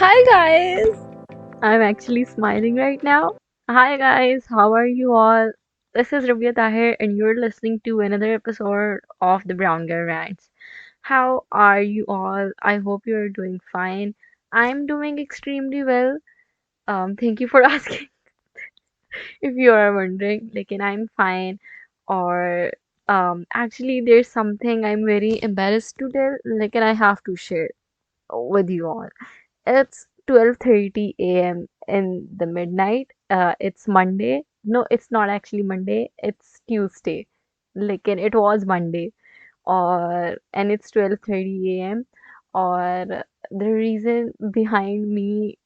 Hi guys! I'm actually smiling right now. Hi guys, how are you all? This is Rabia Tahir and you're listening to another episode of the Brown Girl Rants. How are you all? I hope you're doing fine. I'm doing extremely well. Thank you for asking if you are wondering. Like, and I'm fine. Or actually there's something I'm very embarrassed to tell, like, and I have to share with you all. It's 12:30 a.m. in the midnight. It's Monday. No, it's not actually Monday. It's Tuesday. Like, and it was Monday. And it's 12:30 a.m. Or the reason behind me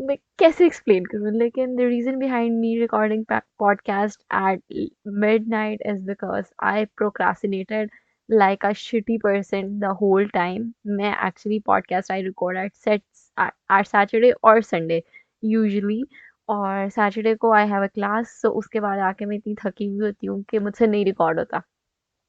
मैं कैसे explain करूँ, लेकिन the reason behind me recording podcast at midnight is because I procrastinated like a shitty person the whole time. मैं actually podcast I record at Saturday or Sunday usually, और Saturday को I have a class, so उसके बाद आके मैं इतनी थकी हुई होती हूँ कि मुझसे नहीं रिकॉर्ड होता,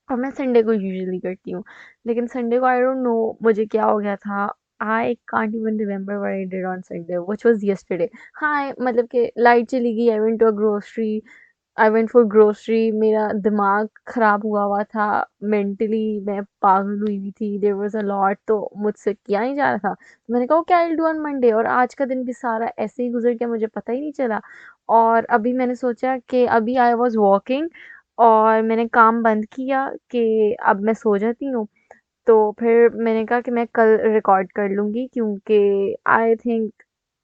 और मैं संडे को यूजुअली करती हूँ। लेकिन संडे को आई डोंट नो मुझे क्या हो गया था। I can't even remember what I did on Sunday which was yesterday. हाँ, मतलब कि लाइट चली गई, आई वेंट फॉर ग्रोसरी, मेरा दिमाग खराब हुआ हुआ था, मेंटली मैं पागल हुई हुई थी, देयर वाज़ अ लॉट, तो मुझसे किया नहीं जा रहा था। तो मैंने कहा okay I will do on Monday, और आज का दिन भी सारा ऐसे ही गुज़र गया, मुझे पता ही नहीं चला। और अभी मैंने सोचा कि अभी आई वाज़ वॉकिंग और मैंने काम बंद किया कि अब मैं सो जाती हूँ। तो फिर मैंने कहा कि मैं कल रिकॉर्ड कर लूँगी, क्योंकि I think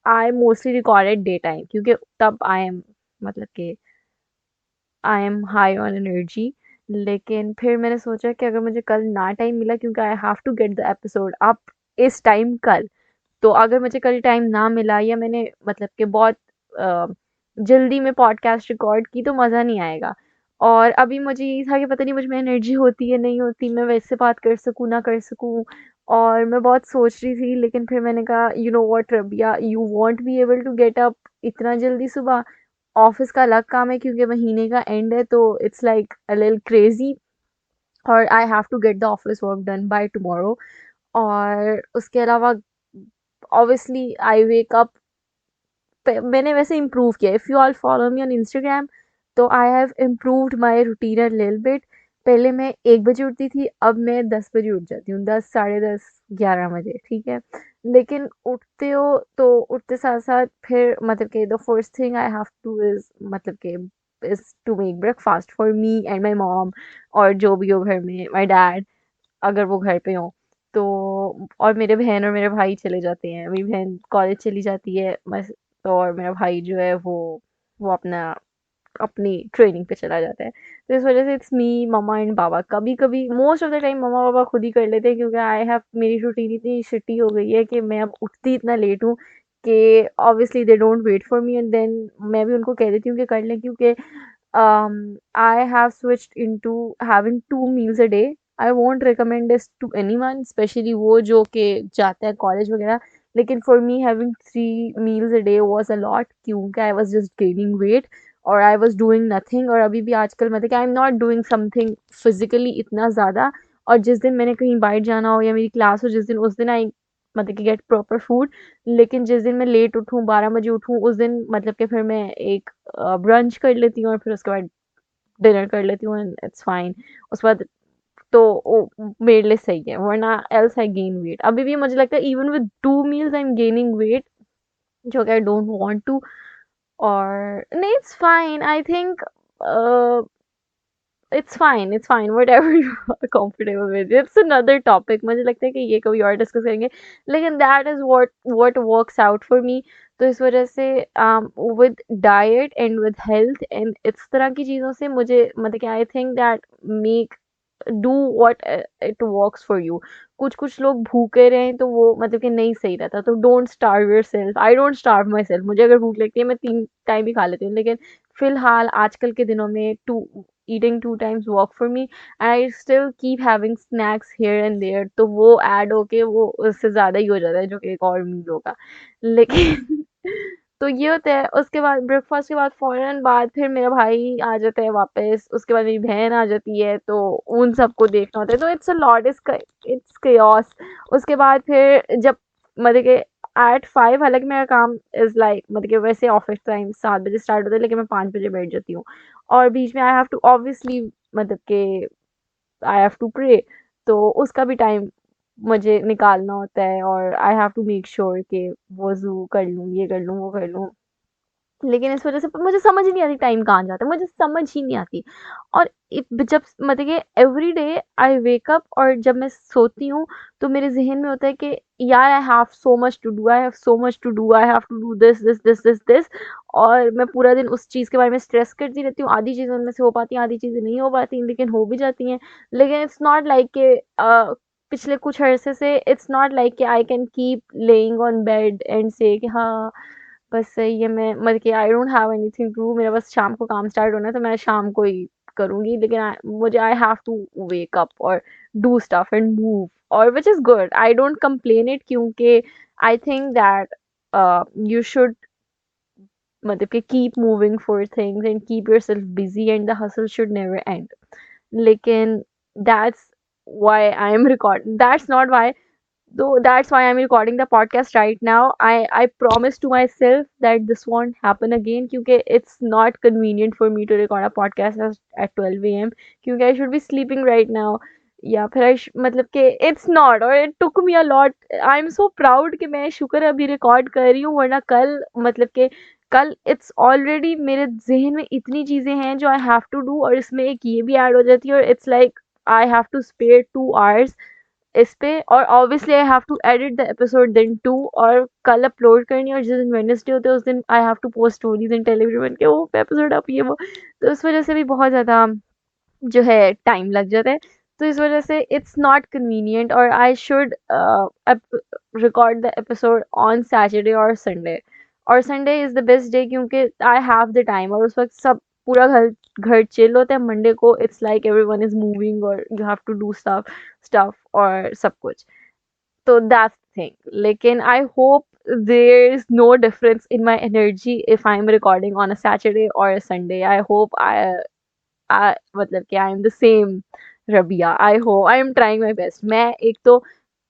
I mostly record eight day time, क्योंकि तब आई एम, मतलब कि I am high on energy. लेकिन फिर मैंने सोचा कि अगर मुझे कल ना टाइम मिला, क्योंकि I have to get the episode up this time कल, तो अगर मुझे कल टाइम ना मिला या मैंने मतलब कि बहुत अ, जल्दी में पॉडकास्ट रिकॉर्ड की, तो मज़ा नहीं आएगा। और अभी मुझे ये था कि पता नहीं मुझ में एनर्जी होती है नहीं होती, मैं वैसे बात कर सकूँ ना कर सकूँ। और मैं बहुत सोच रही थी, लेकिन फिर मैंने कहा you know what Rabia, you won't be able to get up इतना जल्दी सुबह। ऑफिस का अलग काम है, क्योंकि महीने का एंड है, तो it's like a little crazy, और I have to get the office work done by tomorrow. और उसके अलावा ऑब्वियसली आई वेक अप, मैंने वैसे इम्प्रूव किया। If you all follow me on Instagram, तो I have improved my routine a little bit. पहले मैं 1 बजे उठती थी, अब मैं 10 बजे उठ जाती हूँ, 10, साढ़े 10, 11 बजे, ठीक है। लेकिन उठते हो तो उठते साथ साथ फिर मतलब कि the first thing I have to is, मतलब कि is to make breakfast for me and my mom, और जो भी हो घर में, माई डैड अगर वो घर पे हो तो। और मेरे बहन और मेरे भाई चले जाते हैं, मेरी बहन कॉलेज चली जाती है बस, तो और मेरा भाई जो है वो अपना अपनी ट्रेनिंग पे चला जाता है। तो इस वजह से इट्स मी, मम्मा एंड पापा। कभी कभी मोस्ट ऑफ द टाइम मम्मा पापा खुद ही कर लेते हैं, क्योंकि आई हैव, मेरी रूटीन इतनी शिटी हो गई है कि मैं अब उठती इतना लेट हूँ कि obviously they don't wait for me, and then मैं भी उनको कह देती हूँ कि कर लें, क्योंकि I have switched into having 2 meals a day. I won't recommend this to anyone, especially वो जो कि जाता है कॉलेज वगैरह। लेकिन for me having 3 meals a day was a lot, क्योंकि I was just gaining weight और I was doing nothing। और अभी भी आजकल मतलब कि I'm not doing something physically इतना ज़्यादा। और जिस दिन मैंने कहीं बाहर जाना हो या मेरी क्लास हो जिस दिन, उस दिन I मतलब कि गेट प्रॉपर फूड। लेकिन जिस दिन मैं लेट उठूँ, 12 बजे उठूँ, उस दिन मतलब कि फिर मैं एक ब्रंच कर लेती हूँ और फिर उसके बाद डिनर कर लेती हूँ, एंड इट्स फाइन। उसके बाद तो मेरे लिए सही है, वरना एल्स आई गेन वेट। अभी भी मुझे लगता है even with 2 meals I am gaining weight, जो कि आई डोंट वांट टू। और नहीं, it's fine, I think it's fine whatever you are comfortable with, it's another topic. मुझे लगता है कि ये कभी और डिस्कस करेंगे, लेकिन that is what works out for me. तो इस वजह से with diet and with health and इस तरह की चीज़ों से मुझे मतलब कि आई think that make do what it works for you. कुछ कुछ लोग भूखे रहें तो वो मतलब कि नहीं सही रहता, तो don't starve yourself. I don't starve my self, मुझे अगर भूख लगती है मैं 3 टाइम ही खा लेती हूँ, लेकिन फिलहाल आजकल के दिनों में to eating 2 times work for me, and I still keep having snacks here and there, तो वो ऐड होके वो उससे ज़्यादा ही हो जाता है, जो कि एक और मील होगा। लेकिन तो ये होता है। उसके बाद ब्रेकफास्ट के बाद फौरन बाद फिर मेरा भाई आ जाता है वापस, उसके बाद मेरी बहन आ जाती है, तो उन सबको देखना होता है, तो it's a lot, it's chaos। उसके बाद फिर जब मतलब कि at 5, हालांकि मेरा काम इज लाइक मतलब कि वैसे ऑफिस टाइम 7 बजे स्टार्ट होता है, लेकिन मैं 5 बजे बैठ जाती हूँ। और बीच में आई हैव टू ऑब्वियसली मतलब कि आई हैव टू प्रे, तो उसका भी टाइम मुझे निकालना होता है, और I have to make sure कि वज़ू कर लूँ, ये कर लूँ, वो कर लूँ। लेकिन इस वज़ह से मुझे समझ ही नहीं आती टाइम कहाँ जाता है, मुझे समझ ही नहीं आती। और जब मतलब कि every day I wake up, और जब मैं सोती हूँ तो मेरे ज़हन में होता है कि यार I have so much to do, I have so much to do, I have to do this this this this this. और मैं पूरा दिन उस चीज़ के बारे में स्ट्रेस करती रहती हूँ। आधी चीज़ें उनमें से हो पाती हैं, आधी चीज़ें नहीं हो पाती, लेकिन हो भी जाती हैं। लेकिन इट्स नॉट लाइक कि पिछले कुछ अरसे से इट्स नॉट लाइक कि I can keep laying on bed and say कि हाँ बस सही है, मैं मतलब कि I don't have anything to do, मेरा बस शाम को काम स्टार्ट होना है तो मैं शाम को ही करूँगी। लेकिन मुझे I have to wake up और डू स्टफ एंड मूव, और which is good, I don't complain it, क्योंकि I think that you should मतलब कि keep moving for things and keep yourself busy, and the hustle should never end. लेकिन that's why I am record that's not why though that's why I'm recording the podcast right now. I promise to myself that this won't happen again, क्योंकि it's not convenient for me to record a podcast at 12 a.m. क्योंकि I should be sleeping right now, या फिर मतलब कि it's not, or it took me a lot. I'm so proud कि मैं शुक्र है अभी रिकॉर्ड कर रही हूँ, वरना कल मतलब कि कल इट्स ऑलरेडी मेरे जहन में इतनी चीज़ें हैं जो आई हैव टू डू, और इसमें एक ये भी ऐड हो जाती है, और it's like I have to spare 2 hours इस पे, और obviously I have to edit the episode then too, और कल अपलोड करनी है, और जिस दिन वेडनेसडे होते हैं उस दिन I have to post stories in television के वो एपिसोड आप ये वो, तो उस वजह से भी बहुत ज़्यादा जो है टाइम लग जाता है। तो इस वजह से इट्स नॉट कन्वीनियंट, और I should record the episode on Saturday और संडे, और Sunday is the best day क्योंकि आई हैव द टाइम, और उस वक्त सब पूरा घर घर चिल होता है। मंडे को it's like everyone is moving, और you have to do stuff stuff और सब कुछ। तो दैट्स थिंग, लेकिन I hope there is no difference in my energy if I'm recording on a Saturday or a Sunday. I hope मतलब कि I am the same Rabia, I hope I am trying my best. मैं एक तो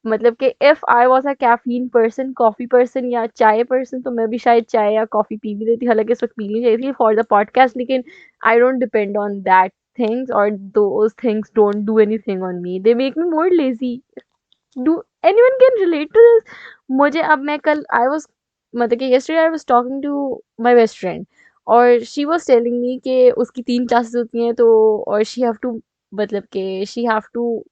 मतलब कि if I was a caffeine person, coffee person या चाय person, तो मैं भी शायद चाय या कॉफी पी भी लेती, हालांकि इस वक्त पीनी चाहिए थी फॉर द पॉडकास्ट, लेकिन I don't depend on that things, और those things don't do anything on me, they make me more lazy. Do anyone can relate to this? मुझे अब मैं कल आई वाज मतलब कि yesterday I was talking to my best friend, और she was telling me कि उसकी 3 classes होती हैं, तो और शी हैव टू मतलब कि she have to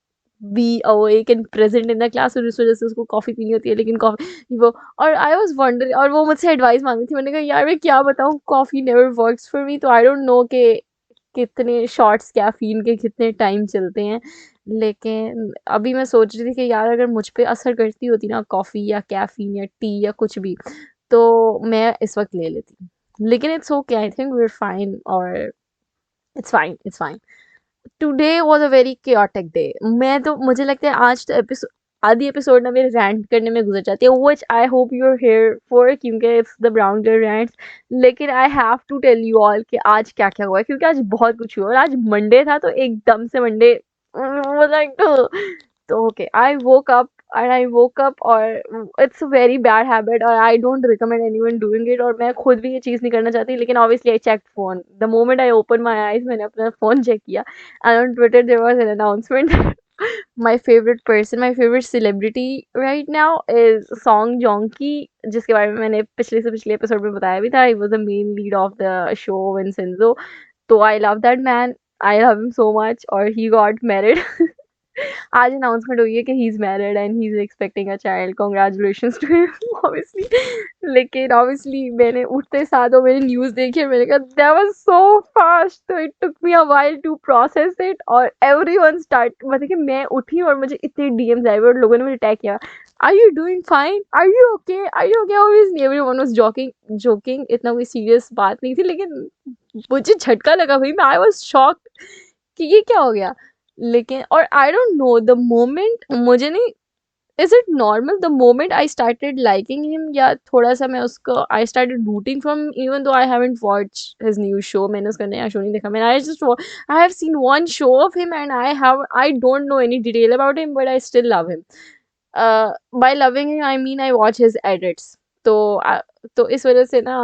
be awake and present in the class, और इस वजह से उसको कॉफ़ी पीनी होती है, लेकिन कॉफ़ी वो, और आई वाज वंडरिंग, और वो मुझसे एडवाइस मांगी थी। मैंने कहा यार मैं क्या बताऊँ, coffee never works for me, तो आई डोंट नो कि कितने शॉट्स कैफ़ीन के कितने टाइम चलते हैं। लेकिन अभी मैं सोच रही थी कि यार अगर मुझ पे असर करती होती ना कॉफ़ी या कैफ़ीन या टी या कुछ भी, तो मैं इस वक़्त ले लेती। लेकिन it's okay, I think we are fine, और it's fine, it's fine. Today was a very chaotic day. मैं तो मुझे लगता है आज तो आधी एपिसोड ना मेरे रैंट करने में गुज़र जाती है, which I hope you are here for, क्योंकि it's the brown girl rants. लेकिन I have to tell you all कि आज क्या-क्या हुआ है, क्योंकि आज बहुत कुछ हुआ, और आज मंडे था तो एकदम से मंडे वाज़ लाइक तो ओके, आई वोक अप, और it's a very bad habit, और I don't recommend anyone doing it, और मैं खुद भी ये चीज़ नहीं करना चाहती, लेकिन obviously I checked phone the moment I open my eyes, मैंने अपना फ़ोन चेक किया, and on Twitter there was an announcement my favourite person, my favourite celebrity right now is Song Joongki, जिसके बारे में मैंने पिछले से पिछले एपिसोड में बताया भी था। He was the main lead of the show Vincenzo, तो I love that man, I love him so much, और ही गॉट मैरिड आज अनाउंसमेंट हुई है कि he is married and he is expecting a child, congratulations to him obviously. लेकिन obviously मैंने उठते साथ वो मैंने न्यूज़ देखी, और मैंने कहा दैट वाज सो फास्ट, तो it took me a while to process it, और एवरीवन स्टार्ट मतलब कि मैं उठी और मुझे इतने डीएम्स आए, और लोगों ने मुझे टैग किया, are you doing fine, are you okay, are you okay. Obviously everyone was joking joking, इतना कोई सीरियस बात नहीं थी, लेकिन मुझे झटका लगा भाई, मैं आई वाज शॉक्ड कि ये क्या हो गया। लेकिन और I don't know the moment मुझे नहीं is it normal the moment I started liking him, या थोड़ा सा मैं उसको I started rooting from him, even though I haven't watched his new show. मैंने उसका नया शो नहीं देखा. मैंने I have seen one show of him and I don't know any detail about him, but I still love him. By loving him I mean I watch his edits. तो तो इस वजह से ना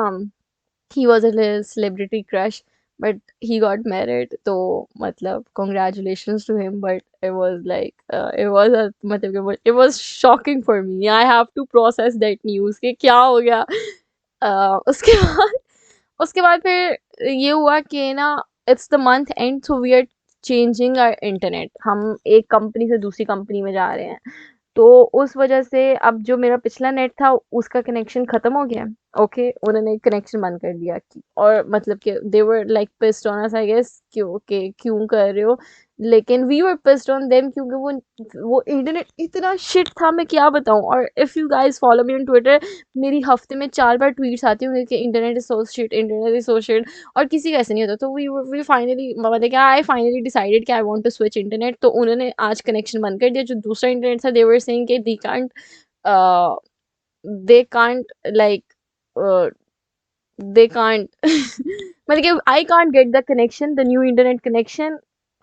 he was a little celebrity crush, but he got married. तो मतलब congratulations to him, but it was like it was a मतलब कि it was shocking for me. I have to process that news कि क्या हो गया. उसके बाद फिर ये हुआ कि ना it's the month end, so we are changing our internet. हम एक कंपनी से दूसरी कंपनी में जा रहे हैं. तो उस वजह से अब जो मेरा पिछला नेट था उसका कनेक्शन खत्म हो गया. ओके, उन्होंने कनेक्शन बंद कर दिया कि और मतलब कि they were like pissed on us, I guess, क्यों के क्यों कर रहे हो. लेकिन we were pissed on them क्योंकि वो इंटरनेट इतना शिट था, मैं क्या बताऊं. और if you guys follow me on Twitter, मेरी हफ्ते में 4 बार ट्वीट्स आती होंगे कि internet is so shit, internet is so shit. और किसी का ऐसा नहीं होता. तो वी फाइनली मतलब क्या, आई फाइनली डिसाइडेड कि I want to switch internet. तो उन्होंने आज कनेक्शन बंद कर दिया. जो दूसरा इंटरनेट था, दे वर सेइंग कि they can't like uh, they can't मतलब कि I can't get the connection, the new internet connection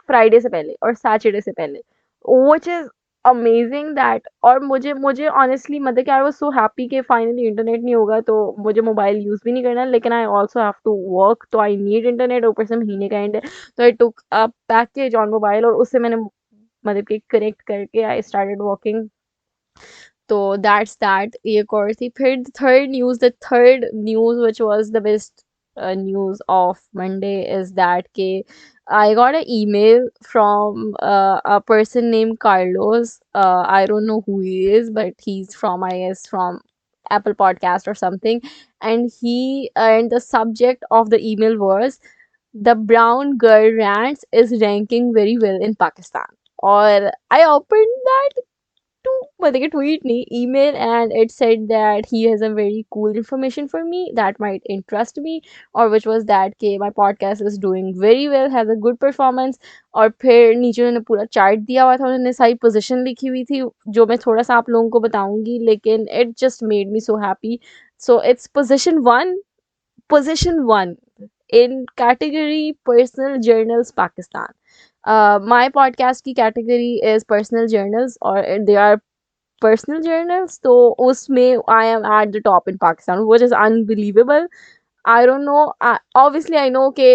Friday से पहले और सैटरडे से पहले, which is amazing that. और मुझे मुझे ऑनेस्टली मतलब कि आई वाज सो हैप्पी कि फाइनली इंटरनेट नहीं होगा तो मुझे मोबाइल यूज़ भी नहीं करना. लेकिन I also have to work, तो आई नीड इंटरनेट. ऊपर से महीने का एंड है, तो आई टुक अ पैकेज ऑन मोबाइल और उससे मैंने मतलब कि कनेक्ट करके आई स्टार्टेड वर्किंग. तो दैट्स दैट. ये एक और थी. फिर the third news which was the best news of Monday is that के I got an email from a person named Carlos. I don't know who he is, but he's from, I guess, from Apple Podcast or something. And the subject of the email was, the brown girl rants is ranking very well in Pakistan. Or I opened that to मतलब कि tweet नहीं, email, and it said that he has a very cool information for me that might interest me, or which was that कि my podcast is doing very well, has a good performance. और फिर नीचे उन्होंने पूरा chart दिया हुआ था, उन्होंने सारी पोजीशन लिखी हुई थी जो मैं थोड़ा सा आप लोगों को बताऊंगी, लेकिन it just made me so happy. So it's position 1 in category personal journals Pakistan. My podcast की category is personal journals, or they are personal journals. तो उसमें I am at the top in Pakistan, which is unbelievable. I don't know. Obviously, I know कि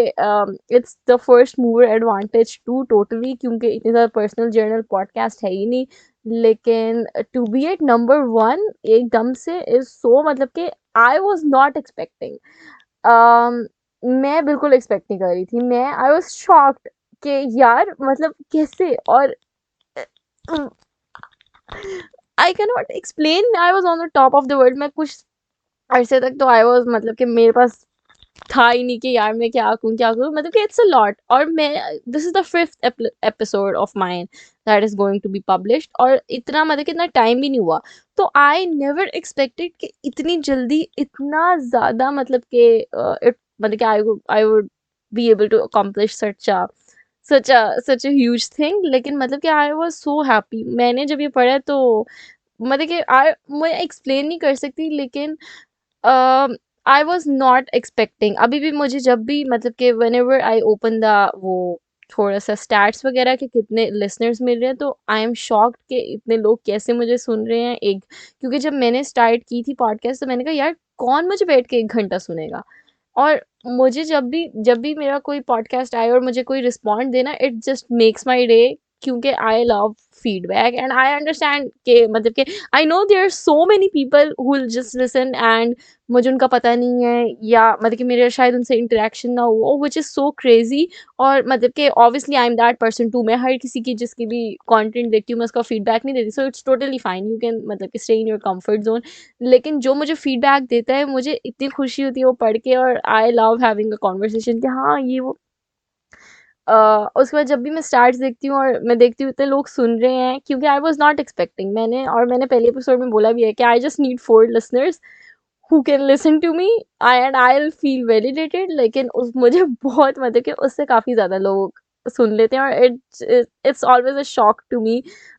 it's the first mover advantage too, totally, क्योंकि इतने ज़्यादा personal journal podcast है ही नहीं. लेकिन to be at number 1 एकदम से is so मतलब कि I was not expecting. मैं बिल्कुल expect नहीं कर रही थी. I was shocked कि यार मतलब कैसे. और आई can not explain. I was on the top of the world. मैं कुछ अरसे तक तो आई वॉज मतलब कि मेरे पास था ही नहीं कि यार मैं क्या करूँ मतलब कि इट्स अ लॉट. और मैं this is the 5th episode of mine that is going to be published. और इतना मतलब कि इतना टाइम भी नहीं हुआ. तो आई नेवर एक्सपेक्टेड कि इतनी जल्दी इतना ज़्यादा मतलब कि इट मतलब कि I would be able to accomplish such a huge thing. लेकिन मतलब कि आई वॉज सो हैप्पी. मैंने जब ये पढ़ा तो मतलब कि मैं एक्सप्लेन नहीं कर सकती. लेकिन आई वॉज नॉट एक्सपेक्टिंग. अभी भी मुझे जब भी मतलब कि when ever I open the वो थोड़ा सा स्टैट्स वगैरह के कितने लिसनर्स मिल रहे हैं, तो आई एम शॉक्ड कि इतने लोग कैसे मुझे सुन रहे हैं. क्योंकि जब मैंने स्टार्ट की थी पॉडकास्ट तो मैंने कहा यार कौन मुझे बैठ के 1 घंटा सुनेगा. और मुझे जब भी मेरा कोई पॉडकास्ट आए और मुझे कोई रिस्पॉन्ड देना, it just makes my day. क्योंकि I love feedback and I understand के मतलब कि I know there are so many people who will just listen and मुझे उनका पता नहीं है, या मतलब कि मेरा शायद उनसे इंटरेक्शन ना हो, विच इज़ सो क्रेजी. और मतलब कि obviously I am that person too. मैं हर किसी की जिसकी भी कंटेंट देखती हूँ मैं उसका फीडबैक नहीं देती. So it's totally fine, you can मतलब कि stay in your comfort zone. लेकिन जो मुझे फीडबैक देता है मुझे इतनी खुशी होती है वो पढ़ के. और I love having a conversation कि हाँ ये वो. उसके बाद जब भी मैं स्टार्स देखती हूँ और मैं देखती हूँ इतने लोग सुन रहे हैं, क्योंकि आई वॉज नॉट एक्सपेक्टिंग. मैंने पहले एपिसोड में बोला भी है कि I just need 4 listeners who can listen to me and I will feel validated. लेकिन मुझे बहुत मतलब कि उससे काफ़ी ज़्यादा लोग सुन लेते हैं, और it's always a shock to me,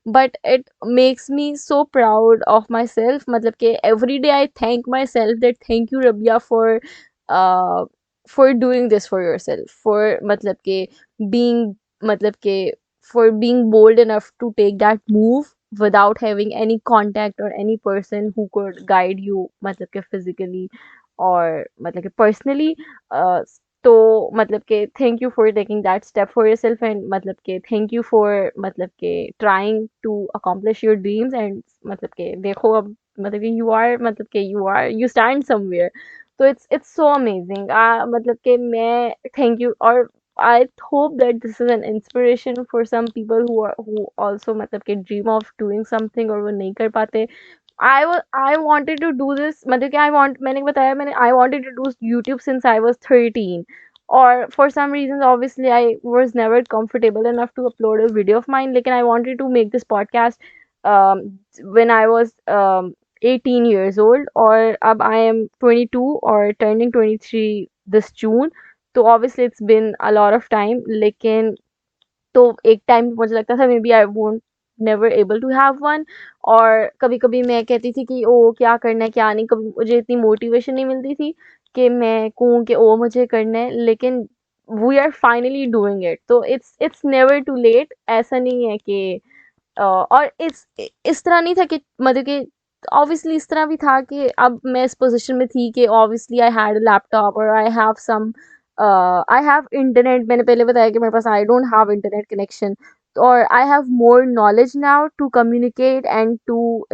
but it makes me so proud of myself. मतलब कि every day I thank myself that thank you Rabia uh, for doing this for yourself, for मतलब कि being मतलब कि for being bold enough to take that move without having any contact or any person who could guide you मतलब कि physically or मतलब कि personally. uh, तो मतलब कि thank you for taking that step for yourself, and मतलब कि thank you for मतलब कि trying to accomplish your dreams, and मतलब कि देखो अब मतलब कि यू आर मतलब कि यू स्टैंड समवेयर. तो इट्स सो अमेजिंग. मतलब कि मैं थैंक यू, और I hope that this is an inspiration for some people who also मतलब कि ड्रीम ऑफ डूइंग समथिंग और वो नहीं कर पाते. I wanted to do this मतलब कि मैंने बताया, मैंने I wanted to do YouTube since I was 13, or for some reasons obviously I was never comfortable enough to upload a video of mine, लेकिन I wanted to make this podcast when I was 18 years old, और अब I am 22 or turning 23 this June. तो obviously it's been a lot of time, लेकिन तो एक time मुझे लगता था maybe I won't never able to have one. और कभी कभी मैं कहती थी कि ओ क्या करना है क्या नहीं, कभी मुझे इतनी मोटिवेशन नहीं मिलती थी कि मैं कहूँ कि ओ मुझे करना है, लेकिन we are finally doing it. तो इट्स नेवर टू लेट. ऐसा नहीं है कि और इस तरह नहीं था कि मतलब कि ऑब्वियसली इस तरह भी था कि अब मैं इस पोजीशन में थी कि ऑब्वियसली आई हैड लैपटॉप और I have some I have internet. मैंने पहले बताया कि मेरे पास I don't have internet connection, और I have more knowledge now to communicate and to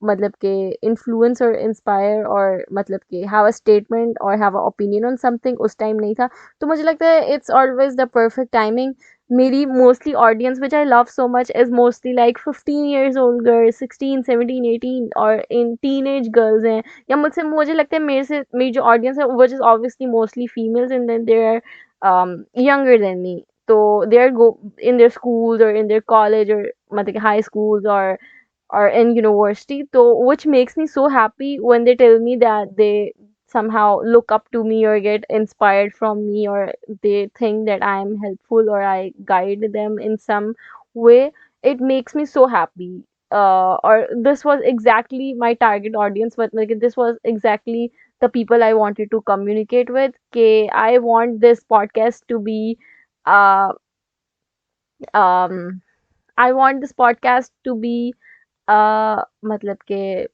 मतलब के इन्फ्लुएंस और इंस्पायर और मतलब के हैव अ स्टेटमेंट और have a opinion on something. उस टाइम नहीं था. तो मुझे लगता है it's always the perfect timing. मेरी mostly audience which I love so much is mostly like 15 years old girls, 16 17 18, और इन टीन एज गर्ल्स हैं, या मुझसे मुझे लगता है मेरे से मेरी जो ऑडियंस है which is obviously mostly females, and then they are younger than me. तो they are go in their schools or in their college or मतलब high schools or in university. So which makes me so happy when they tell me that they somehow look up to me or get inspired from me, or they think that I am helpful or I guide them in some way. It makes me so happy. Or this was exactly my target audience, but like this was exactly the people I wanted to communicate with. Okay, I want this podcast to be uh um I want this podcast to be मतलब के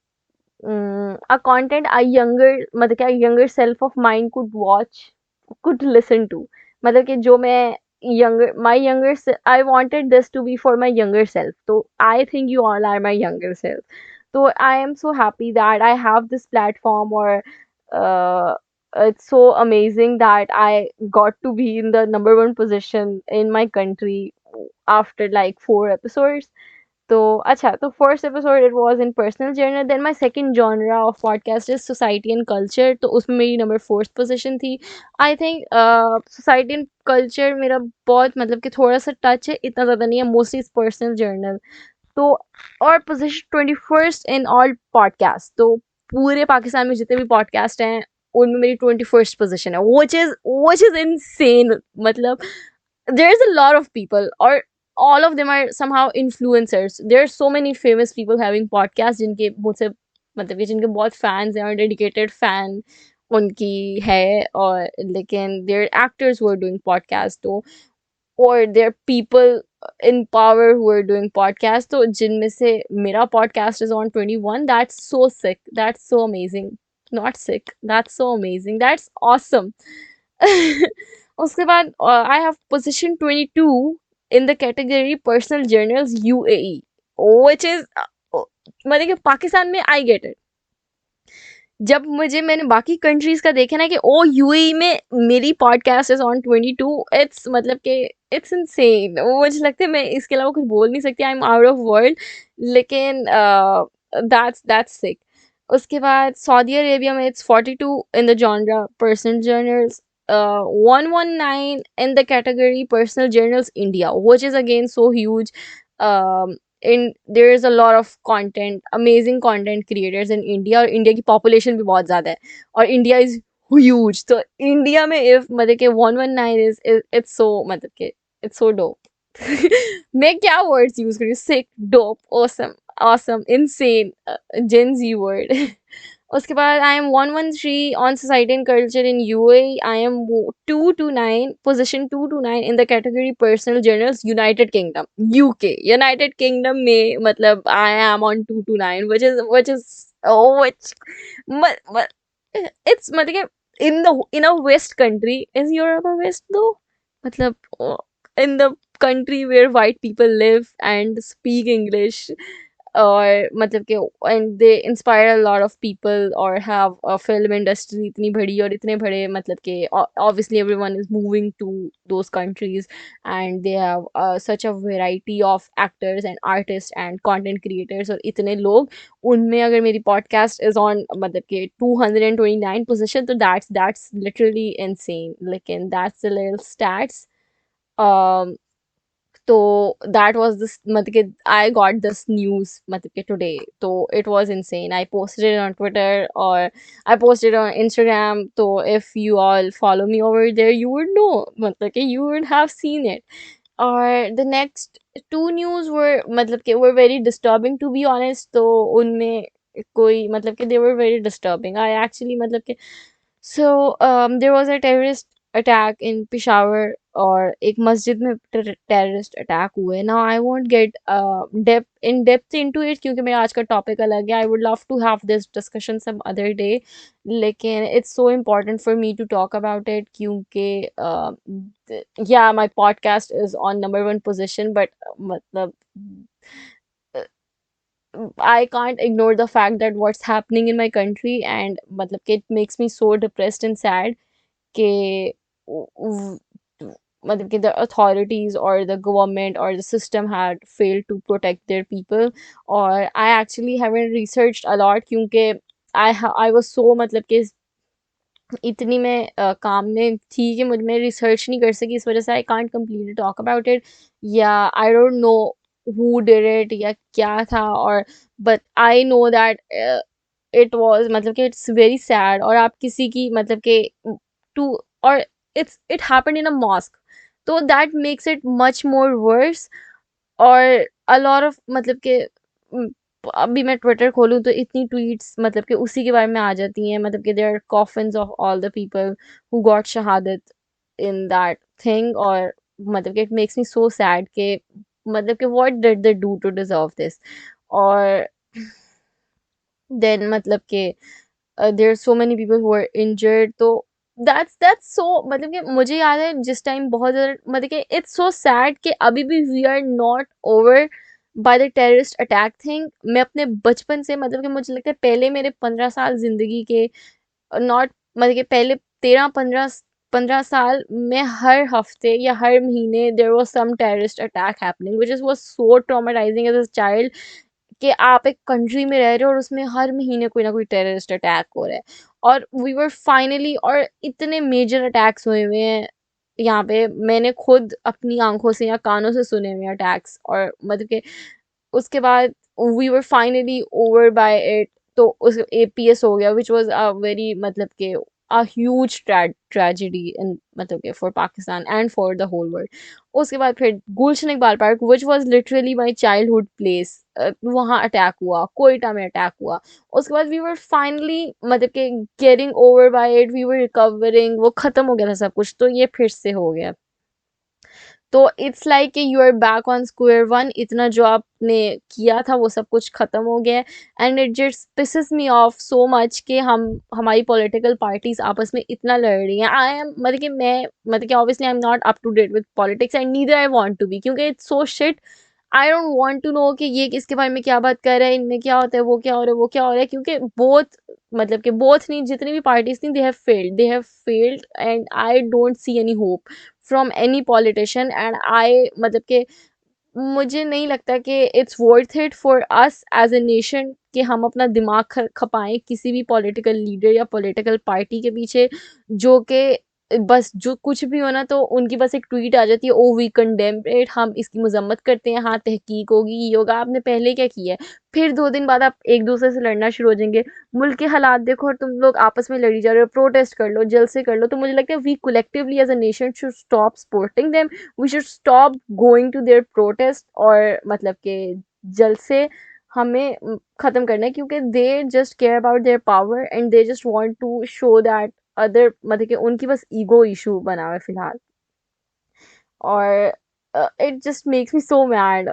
a content a younger मतलब कि a younger self of mine could watch, could listen to. मतलब कि जो मैं younger my younger I wanted this to be for my younger self. So I think you all are my younger self. So I am so happy that I have this platform, or uh, it's so amazing that I got to be in the number one position in my country after like 4 episodes. तो अच्छा, तो first episode it was in personal journal. Then my second genre of podcast is society and culture. तो उसमें मेरी number fourth position थी. I think society and culture मेरा बहुत मतलब कि थोड़ा सा टच है, इतना ज़्यादा नहीं है. Mostly is personal journal. तो और position 21st in all podcast. तो पूरे पाकिस्तान में जितने भी पॉडकास्ट हैं उनमें मेरी 21st पोजीशन है, which is insane. मतलब there's a lot of people, or all of them are somehow influencers. There are so many famous people having podcasts जिनके मुझसे मतलब कि जिनके बहुत fans हैं और dedicated fan उनकी है. और लेकिन there are actors who are doing podcasts, तो or there are people in power who are doing podcasts. तो जिनमें से मेरा podcast is on 21. That's so sick, that's so amazing. Not sick, that's so amazing, that's awesome. उसके बाद I have position 22 in the category personal journals UAE, which is मतलब कि पाकिस्तान में I get it. जब मैंने बाकी कंट्रीज का देखा ना कि ओ यूएई में मेरी पॉडकास्ट इज ऑन 22, इट्स मतलब कि इट्स इनसेन. मुझे लगता है मैं इसके अलावा कुछ बोल नहीं सकती. I am out of word. लेकिन दैट्स सिक. उसके बाद सऊदी अरेबिया में it's 42 in the genre personal journals. 119 in the category personal journals India, which is again so huge. In there is a lot of content, amazing content creators in India, और India की population भी बहुत ज़्यादा है और India is huge. तो India में if मतलब कि 119 इज इट्स सो मतलब कि इट्स सो डोप। मैं क्या वर्ड्स यूज करूँ, sick, dope, awesome, awesome, insane, Gen Z word. उसके बाद I am 113 on society and culture in UAE. I am 229, position 229 in the category personal journals, United Kingdom, UK, United Kingdom में, मतलब I am on 229, which is oh which it's मतलब कि in a west country, is Europe a west though, मतलब in the country where white people live and speak English, और मतलब कि and they inspire a lot of people or have a film industry इतनी बड़ी और इतने बड़े, मतलब कि obviously everyone is moving to those countries and they have such a variety of actors and artists and content creators, और इतने लोग, उनमें अगर मेरी podcast is on मतलब कि 229 position, तो that's literally insane, लेकिन that's the little stats. um so that was this, मतलब कि I got this news मतलब कि today, so it was insane. I posted it on Twitter or I posted it on Instagram, so if you all follow me over there you would know, मतलब कि you would have seen it. Or the next two news were मतलब कि were very disturbing to be honest, तो उनमें कोई मतलब कि they were very disturbing. I actually मतलब कि so there was a terrorist attack in Peshawar, और एक मस्जिद में टेररिस्ट अटैक हुए. Now I won't get depth into it क्योंकि मेरा आज का टॉपिक अलग है. I would love to have this discussion some other day, लेकिन it's so important for me to talk about it क्योंकि या my podcast is on number one position, but मतलब I can't ignore the fact that what's happening in my country, and मतलब कि it makes me so depressed and sad कि मतलब कि the authorities or the government or the system had failed to protect their people. और I actually haven't researched a lot क्योंकि I was so मतलब कि इतनी मैं काम में थी कि मुझ में रिसर्च नहीं कर सकी, इस वजह से I can't completely talk about it, या I don't know who did it या क्या था, और but I know that it was मतलब कि इट्स वेरी सैड, और आप किसी की मतलब कि टू, और it happened in a mosque, तो that makes it much more worse. और अ लॉट ऑफ मतलब कि उम, अभी मैं ट्विटर खोलूँ तो इतनी ट्वीट्स मतलब कि उसी के बारे में आ जाती हैं, मतलब कि there are coffins of all the people who got शहादत इन दैट थिंग, और मतलब कि it makes me so sad कि मतलब कि what did they do to deserve this. और देन मतलब कि there are so many people who are injured, तो दैट्स सो मतलब कि मुझे याद है जिस टाइम बहुत ज़्यादा मतलब कि इट्स सो सैड कि अभी भी we are not over by the terrorist attack thing. मैं अपने बचपन से मतलब कि मुझे लगता है पहले मेरे 15 साल ज़िंदगी के, नॉट मतलब कि पहले 13-15 साल में हर हफ्ते या हर महीने there was some terrorist attack happening which is was so traumatising as a child कि आप एक कंट्री में रह रहे हो और उसमें हर महीने कोई ना कोई टेररिस्ट अटैक हो रहा है. और वी वर फाइनली, और इतने मेजर अटैक्स हुए हुए हैं यहाँ पे, मैंने खुद अपनी आंखों से या कानों से सुने हुए अटैक्स, और मतलब कि उसके बाद we were finally over by it. तो उस एपीएस हो गया विच वाज अ वेरी मतलब कि अ ह्यूज ट्रेजेडी इन मतलब कि for Pakistan and for the whole world. उसके बाद फिर Gulshan Iqbal park which was literally my childhood place, वहाँ अटैक हुआ, कोयटा में अटैक हुआ. उसके बाद वी वर फाइनली मतलब कि getting over by it, we were recovering, वो खत्म हो गया था सब कुछ, तो ये फिर से हो गया. तो इट्स लाइक कि you are back on square one, इतना जो आपने किया था वो सब कुछ खत्म हो गया है. And it just pisses me off so much कि हम हमारी पॉलिटिकल पार्टीज आपस में इतना लड़ रही हैं. आई एम मतलब कि मैं मतलब कि obviously I am not up to date with politics and neither I want to be क्योंकि it's so shit. I don't want to know कि ये किसके बारे में क्या बात कर रहा है, इनमें क्या होता है, वो क्या हो रहा है, वो क्या हो रहा है, क्योंकि बोथ मतलब कि बोथ नहीं, जितनी भी पार्टीज थी they have failed and I don't see any hope from any politician. And I मतलब कि मुझे नहीं लगता कि it's worth it for us as a nation कि हम अपना दिमाग खपाएं किसी भी पॉलिटिकल लीडर या पॉलिटिकल पार्टी के पीछे जो कि बस जो कुछ भी हो ना तो उनकी बस एक ट्वीट आ जाती है, ओ वी कंडेम इट, हम इसकी मजम्मत करते हैं, हाँ तहकीक होगी, ये होगा। आपने पहले क्या किया है? फिर 2 दिन बाद आप एक दूसरे से लड़ना शुरू हो जाएंगे। मुल्क के हालात देखो और तुम लोग आपस में लड़ी जा रहे हो। प्रोटेस्ट कर लो, जलसे कर लो। तो मुझे लगता है we collectively as a nation should stop supporting them, we should stop going to their protest और मतलब के जलसे हमें खत्म करना है, क्योंकि they just care about their power and they just want to show that other, मतलब कि उनकी बस ईगो इशू बना हुआ है फिलहाल। और it just makes me so mad.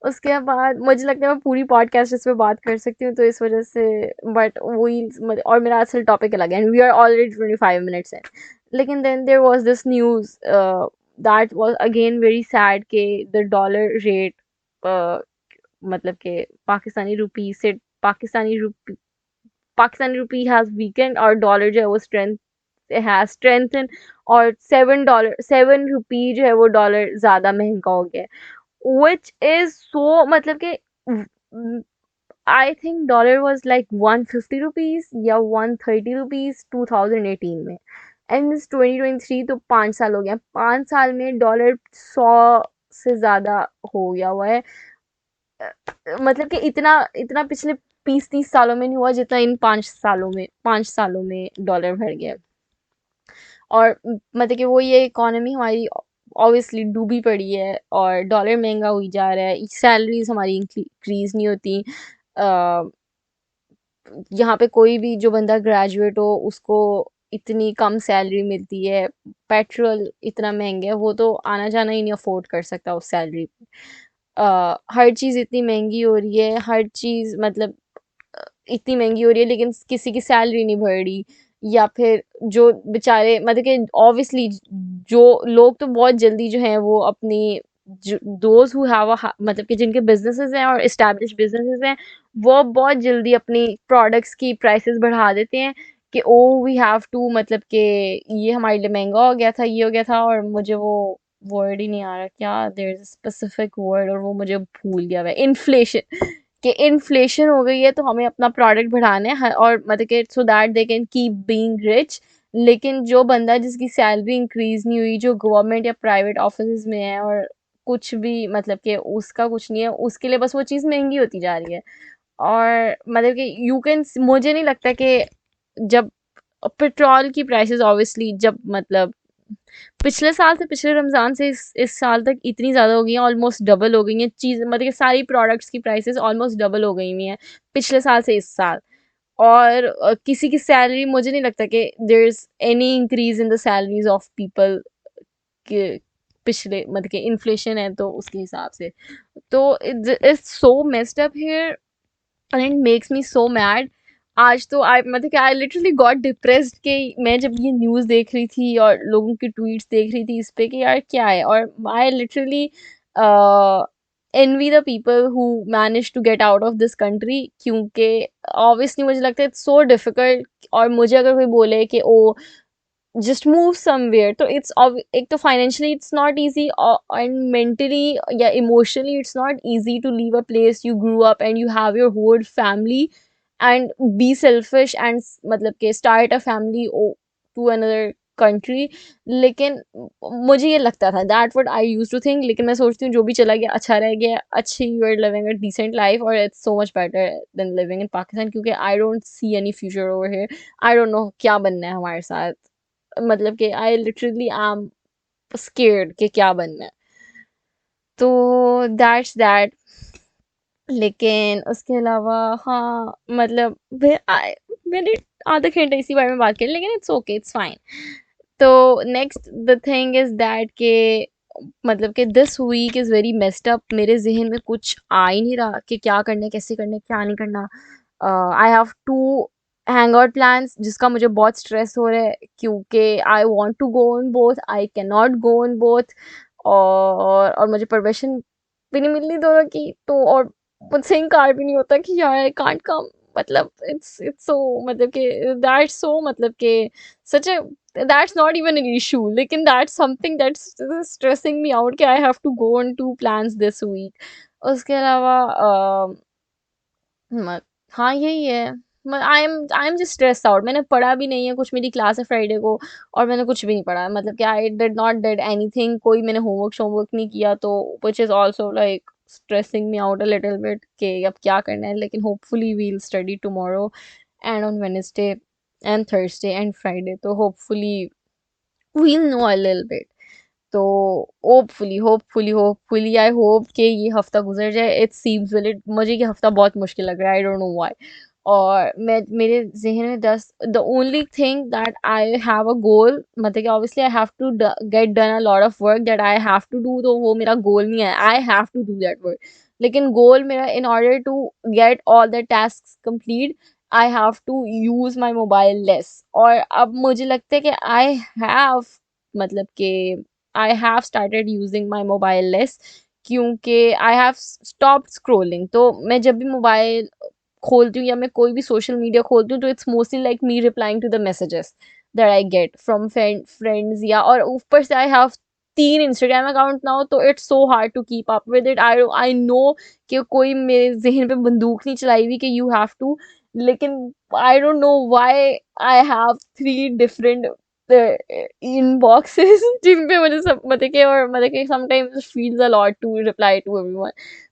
उसके बाद मुझे लगता है मैं पूरी पॉडकास्ट इस पे बात कर सकती हूँ, तो इस वजह से बट वही और मेरा असल टॉपिक अलग है and we are already 25 minutes है। लेकिन then there was this news that was again very sad के द डॉलर रेट, मतलब के Pakistani rupee Pakistani rupee has weakened और डॉलर जो है वो हैज स्ट्रेंथन, और $7 जो है वो डॉलर ज्यादा महंगा हो गया है, विच इज सो मतलब कि I think dollar was like 150 rupees या 130 रुपीज 2018 में, एंड इस 2023 तो 5 साल हो गया। 5 साल में डॉलर 100 से ज्यादा हो गया हुआ है। मतलब कि इतना इतना पिछले 20-30 सालों में नहीं हुआ जितना इन 5 सालों में डॉलर बढ़ गया। और मतलब कि वो ये इकोनॉमी हमारी ऑब्वियसली डूबी पड़ी है और डॉलर महंगा हुई जा रहा है, सैलरीज हमारी इंक्रीज नहीं होती। यहाँ पे कोई भी जो बंदा ग्रेजुएट हो उसको इतनी कम सैलरी मिलती है, पेट्रोल इतना महंगा है, वो तो आना जाना ही नहीं अफोर्ड कर सकता उस सैलरी पे। हर चीज़ इतनी महंगी हो रही है, हर चीज़ मतलब इतनी महंगी हो रही है, लेकिन किसी की सैलरी नहीं बढ़ रही। या फिर जो बेचारे मतलब कि ऑब्वियसली जो लोग तो बहुत जल्दी जो हैं वो अपनी दोज हु हैव मतलब कि जिनके बिजनेसेस हैं और एस्टैब्लिश बिजनेसेस हैं, वो बहुत जल्दी अपनी प्रोडक्ट्स की प्राइसेस बढ़ा देते हैं कि ओ वी हैव टू, मतलब कि ये हमारे लिए महंगा हो गया था, ये हो गया था। और मुझे वो वर्ड ही नहीं आ रहा, क्या देयर इज स्पेसिफिक वर्ड और वो मुझे भूल गया है, इन्फ्लेशन। कि इन्फ्लेशन हो गई है तो हमें अपना प्रोडक्ट बढ़ाना है और मतलब कि so that they can keep being rich. लेकिन जो बंदा जिसकी सैलरी इंक्रीज नहीं हुई, जो गवर्नमेंट या प्राइवेट ऑफिस में है और कुछ भी मतलब कि उसका कुछ नहीं है, उसके लिए बस वो चीज़ महंगी होती जा रही है। और मतलब कि यू कैन, मुझे नहीं लगता कि जब पेट्रोल की प्राइसेस ऑब्वियसली जब मतलब पिछले साल से, पिछले रमज़ान से इस साल तक इतनी ज़्यादा हो गई हैं, ऑलमोस्ट डबल हो गई हैं चीज़, मतलब कि सारी प्रोडक्ट्स की प्राइसेस ऑलमोस्ट डबल हो गई हुई हैं पिछले साल से इस साल। और किसी की सैलरी, मुझे नहीं लगता कि there is any increase in the salaries of people के पिछले, मतलब कि इन्फ्लेशन है तो उसके हिसाब से। तो it's so messed up here and it makes me so mad. आज तो आई मतलब कि आई लिटरली गॉट डिप्रेस्ड कि मैं जब ये न्यूज़ देख रही थी और लोगों की ट्वीट्स देख रही थी इस पे कि यार क्या है, और I literally envy the people who managed to get out of this country, क्योंकि obviously मुझे लगता है it's so difficult। और मुझे अगर कोई बोले कि ओ just move somewhere, तो it's एक तो financially it's not easy, and mentally या emotionally it's not easy to leave a place you grew up and you have your whole family and be selfish and मतलब के start a family to another country। लेकिन मुझे ये लगता था that what I used to think, लेकिन मैं सोचती हूँ जो भी चला गया अच्छा रह गया, अच्छी you are living a decent life और it's so much better than living in Pakistan, क्योंकि I don't see any future over here। I don't know क्या बनना है हमारे साथ, मतलब कि आई लिटरली एम स्केर्ड कि क्या बनना है। तो दैट्स दैट। लेकिन उसके अलावा हाँ मतलब मैंने आधा घंटा इसी बारे में बात करी, लेकिन इट्स ओके, इट्स फाइन। तो next the thing is that के मतलब कि this week is very messed up. मेरे जहन में कुछ आ ही नहीं रहा कि क्या करना है, कैसे करना है, क्या नहीं करना। I have to hang out plans जिसका मुझे बहुत स्ट्रेस हो रहा है, क्योंकि I want to go on both, I can not go on both. और मुझे परमिशन भी नहीं मिल रही दोनों की, तो और मुझसे इनकार भी नहीं होता कि यार आई कांट कम। मतलब इट्स सो मतलब कि दैट्स सो मतलब कि such a that's not even an issue, लेकिन that's something that's stressing me out कि I have to go on two plans this week. उसके अलावा हाँ यही है। I am just stress out. मैंने पढ़ा भी नहीं है कुछ, मेरी क्लास है फ्राइडे को और मैंने कुछ भी नहीं पढ़ा, मतलब कि I did not did anything, कोई मैंने होमवर्क नहीं किया, तो which is also like stressing me out a little bit कि अब क्या करना है. लेकिन hopefully we'll study tomorrow and on Wednesday and Thursday and Friday, तो hopefully we'll know a little bit. तो होपफुली आई होप कि ये हफ्ता गुजर जाए. इट सीम्स विल, मुझे ये हफ्ता बहुत मुश्किल लग रहा है, आई डोंट नो व्हाई. और मैं मेरे जहन में 10, the only thing that I have a goal, मतलब कि obviously I have to get done a lot of work that I have to do, तो वो मेरा गोल नहीं है, I have to do that work. लेकिन गोल मेरा, in order to get all the task complete, I have to use my mobile less. और अब मुझे लगता है कि आई हैव, मतलब कि I have started using my mobile less, क्योंकि I have stopped scrolling. तो मैं जब भी मोबाइल खोलती हूँ या मैं कोई भी सोशल मीडिया खोलती हूँ, तो it's mostly like me replying to the messages that I get from friends. या और ऊपर से I have 3 Instagram account now, तो it's so hard to keep up with it. I know कि कोई मेरे जहन पे बंदूक नहीं चलाई हुई कि यू हैव टू, लेकिन I don't know why I have 3 different inboxes जिन पे मुझे सब, मतलब कि, और मतलब कि sometimes feels a lot to reply to everyone.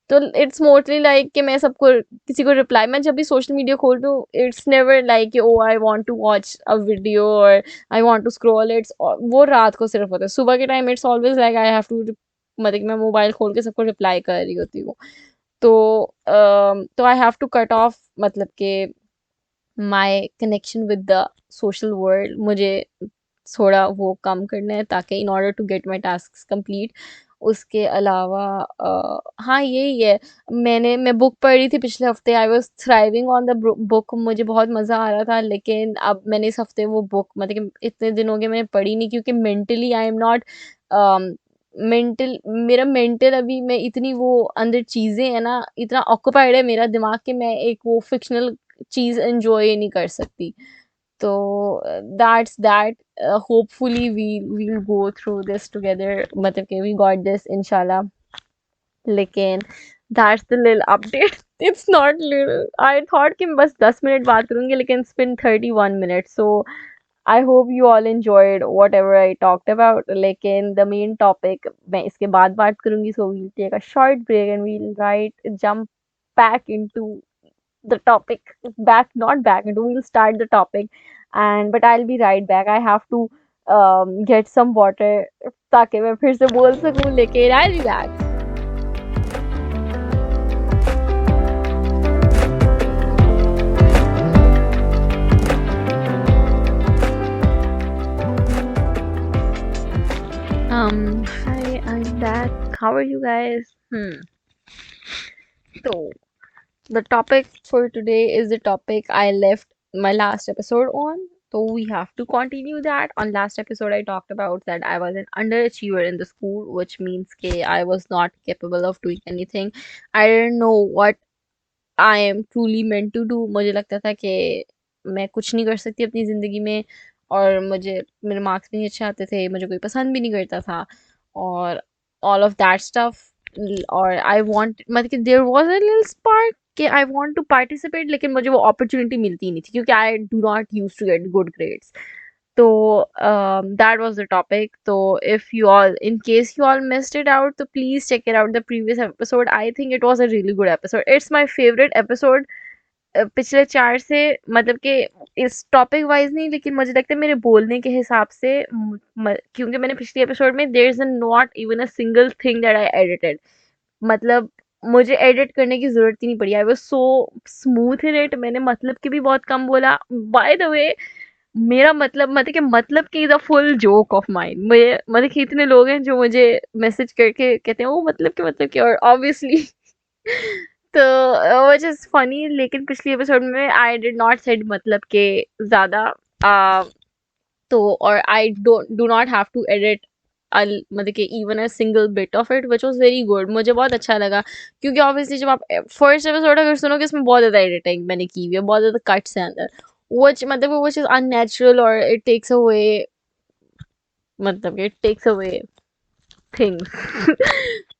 तो इट्स मोस्टली लाइक कि मैं सबको, किसी को रिप्लाई, मैं जब भी सोशल मीडिया खोलती हूँ, इट्स नेवर लाइक कि oh I want to watch a video और I want to scroll. It's वो रात को सिर्फ होता है. सुबह के time it's always like I have to, मतलब कि मैं मोबाइल खोल के सबको रिप्लाई कर रही होती हूँ. तो तो I have to cut off, मतलब कि my connection with the social world. मुझे थोड़ा वो कम करना है ताकि in order to get my task complete. उसके अलावा हाँ यही है. मैं बुक पढ़ रही थी पिछले हफ्ते, I was thriving on the book, मुझे बहुत मज़ा आ रहा था. लेकिन अब मैंने इस हफ्ते वो बुक, मतलब कि इतने दिन हो गए मैंने पढ़ी नहीं, क्योंकि mentally I am not mental, मेरा मेंटल अभी, मैं इतनी वो अंदर चीज़ें हैं ना, इतना ऑक्यूपाइड है मेरा दिमाग कि मैं एक वो फिक्शनल चीज़ एंजॉय नहीं कर सकती. तो that's that. Hopefully we'll go through this together, मतलब कि we got this इंशाल्लाह. लेकिन that's the little update. It's not little. I thought कि मैं बस 10 मिनट बात करूँगी, लेकिन it's been 31 minutes. So I hope you all enjoyed whatever I talked about. लेकिन the main topic मैं इसके बाद बात करूँगी. So we'll take a short break and we'll jump back into the topic, back not back into, we'll start the topic. And but I'll be right back. I have to get some water ताकि मैं फिर से बोल सकूं. लेकिन I'll be back. Hi, I'm back. How are you guys? So the topic for today is the topic I left my last episode on. So we have to continue that. On last episode, I talked about that I was an underachiever in the school, which means I was not capable of doing anything. I didn't know what I am truly meant to do. मुझे लगता था कि मैं कुछ नहीं कर सकती अपनी ज़िंदगी में, और मुझे मेरे मार्क्स भी नहीं अच्छे आते थे, मुझे कोई पसंद भी नहीं करता था, और ऑल ऑफ दैट स्टफ. और आई वांट, मतलब कि there was a little spark कि आई वांट टू पार्टिसिपेट, लेकिन मुझे वो अपॉर्चुनिटी मिलती नहीं थी क्योंकि I do not use to get good grades. So that was the topic. So if you all, in case you all missed it out, so please check it out, the previous episode. I think it was a really good episode. It's my favorite episode पिछले 4 से, मतलब कि इस topic wise नहीं, लेकिन मुझे लगता है मेरे बोलने के हिसाब से, क्योंकि मैंने पिछले एपिसोड में there is not even a single thing that I edited. मतलब मुझे एडिट करने की ज़रूरत ही नहीं पड़ी. I was so smooth in it. मैंने मतलब के भी बहुत कम बोला. बाय द वे, मेरा मतलब कि मतलब की is a full joke of mine. मुझे, मतलब कि इतने लोग हैं जो मुझे मैसेज करके कहते हैं वो मतलब कि, और ऑब्वियसली तो व्हिच इज़ फनी. लेकिन पिछली एपिसोड में आई डिड नॉट सेड मतलब के ज़्यादा. तो और I do not have to edit मतलब कि even a single bit of it, which was very good. मुझे बहुत अच्छा लगा, क्योंकि ऑब्वियसली जब आप फर्स्ट एपिसोड अगर सुनोगे, इसमें बहुत ज़्यादा एडिटिंग मैंने की हुई है, बहुत ज़्यादा कट्स हैं अंदर, which मतलब which is unnatural, or it takes away, मतलब it takes away things.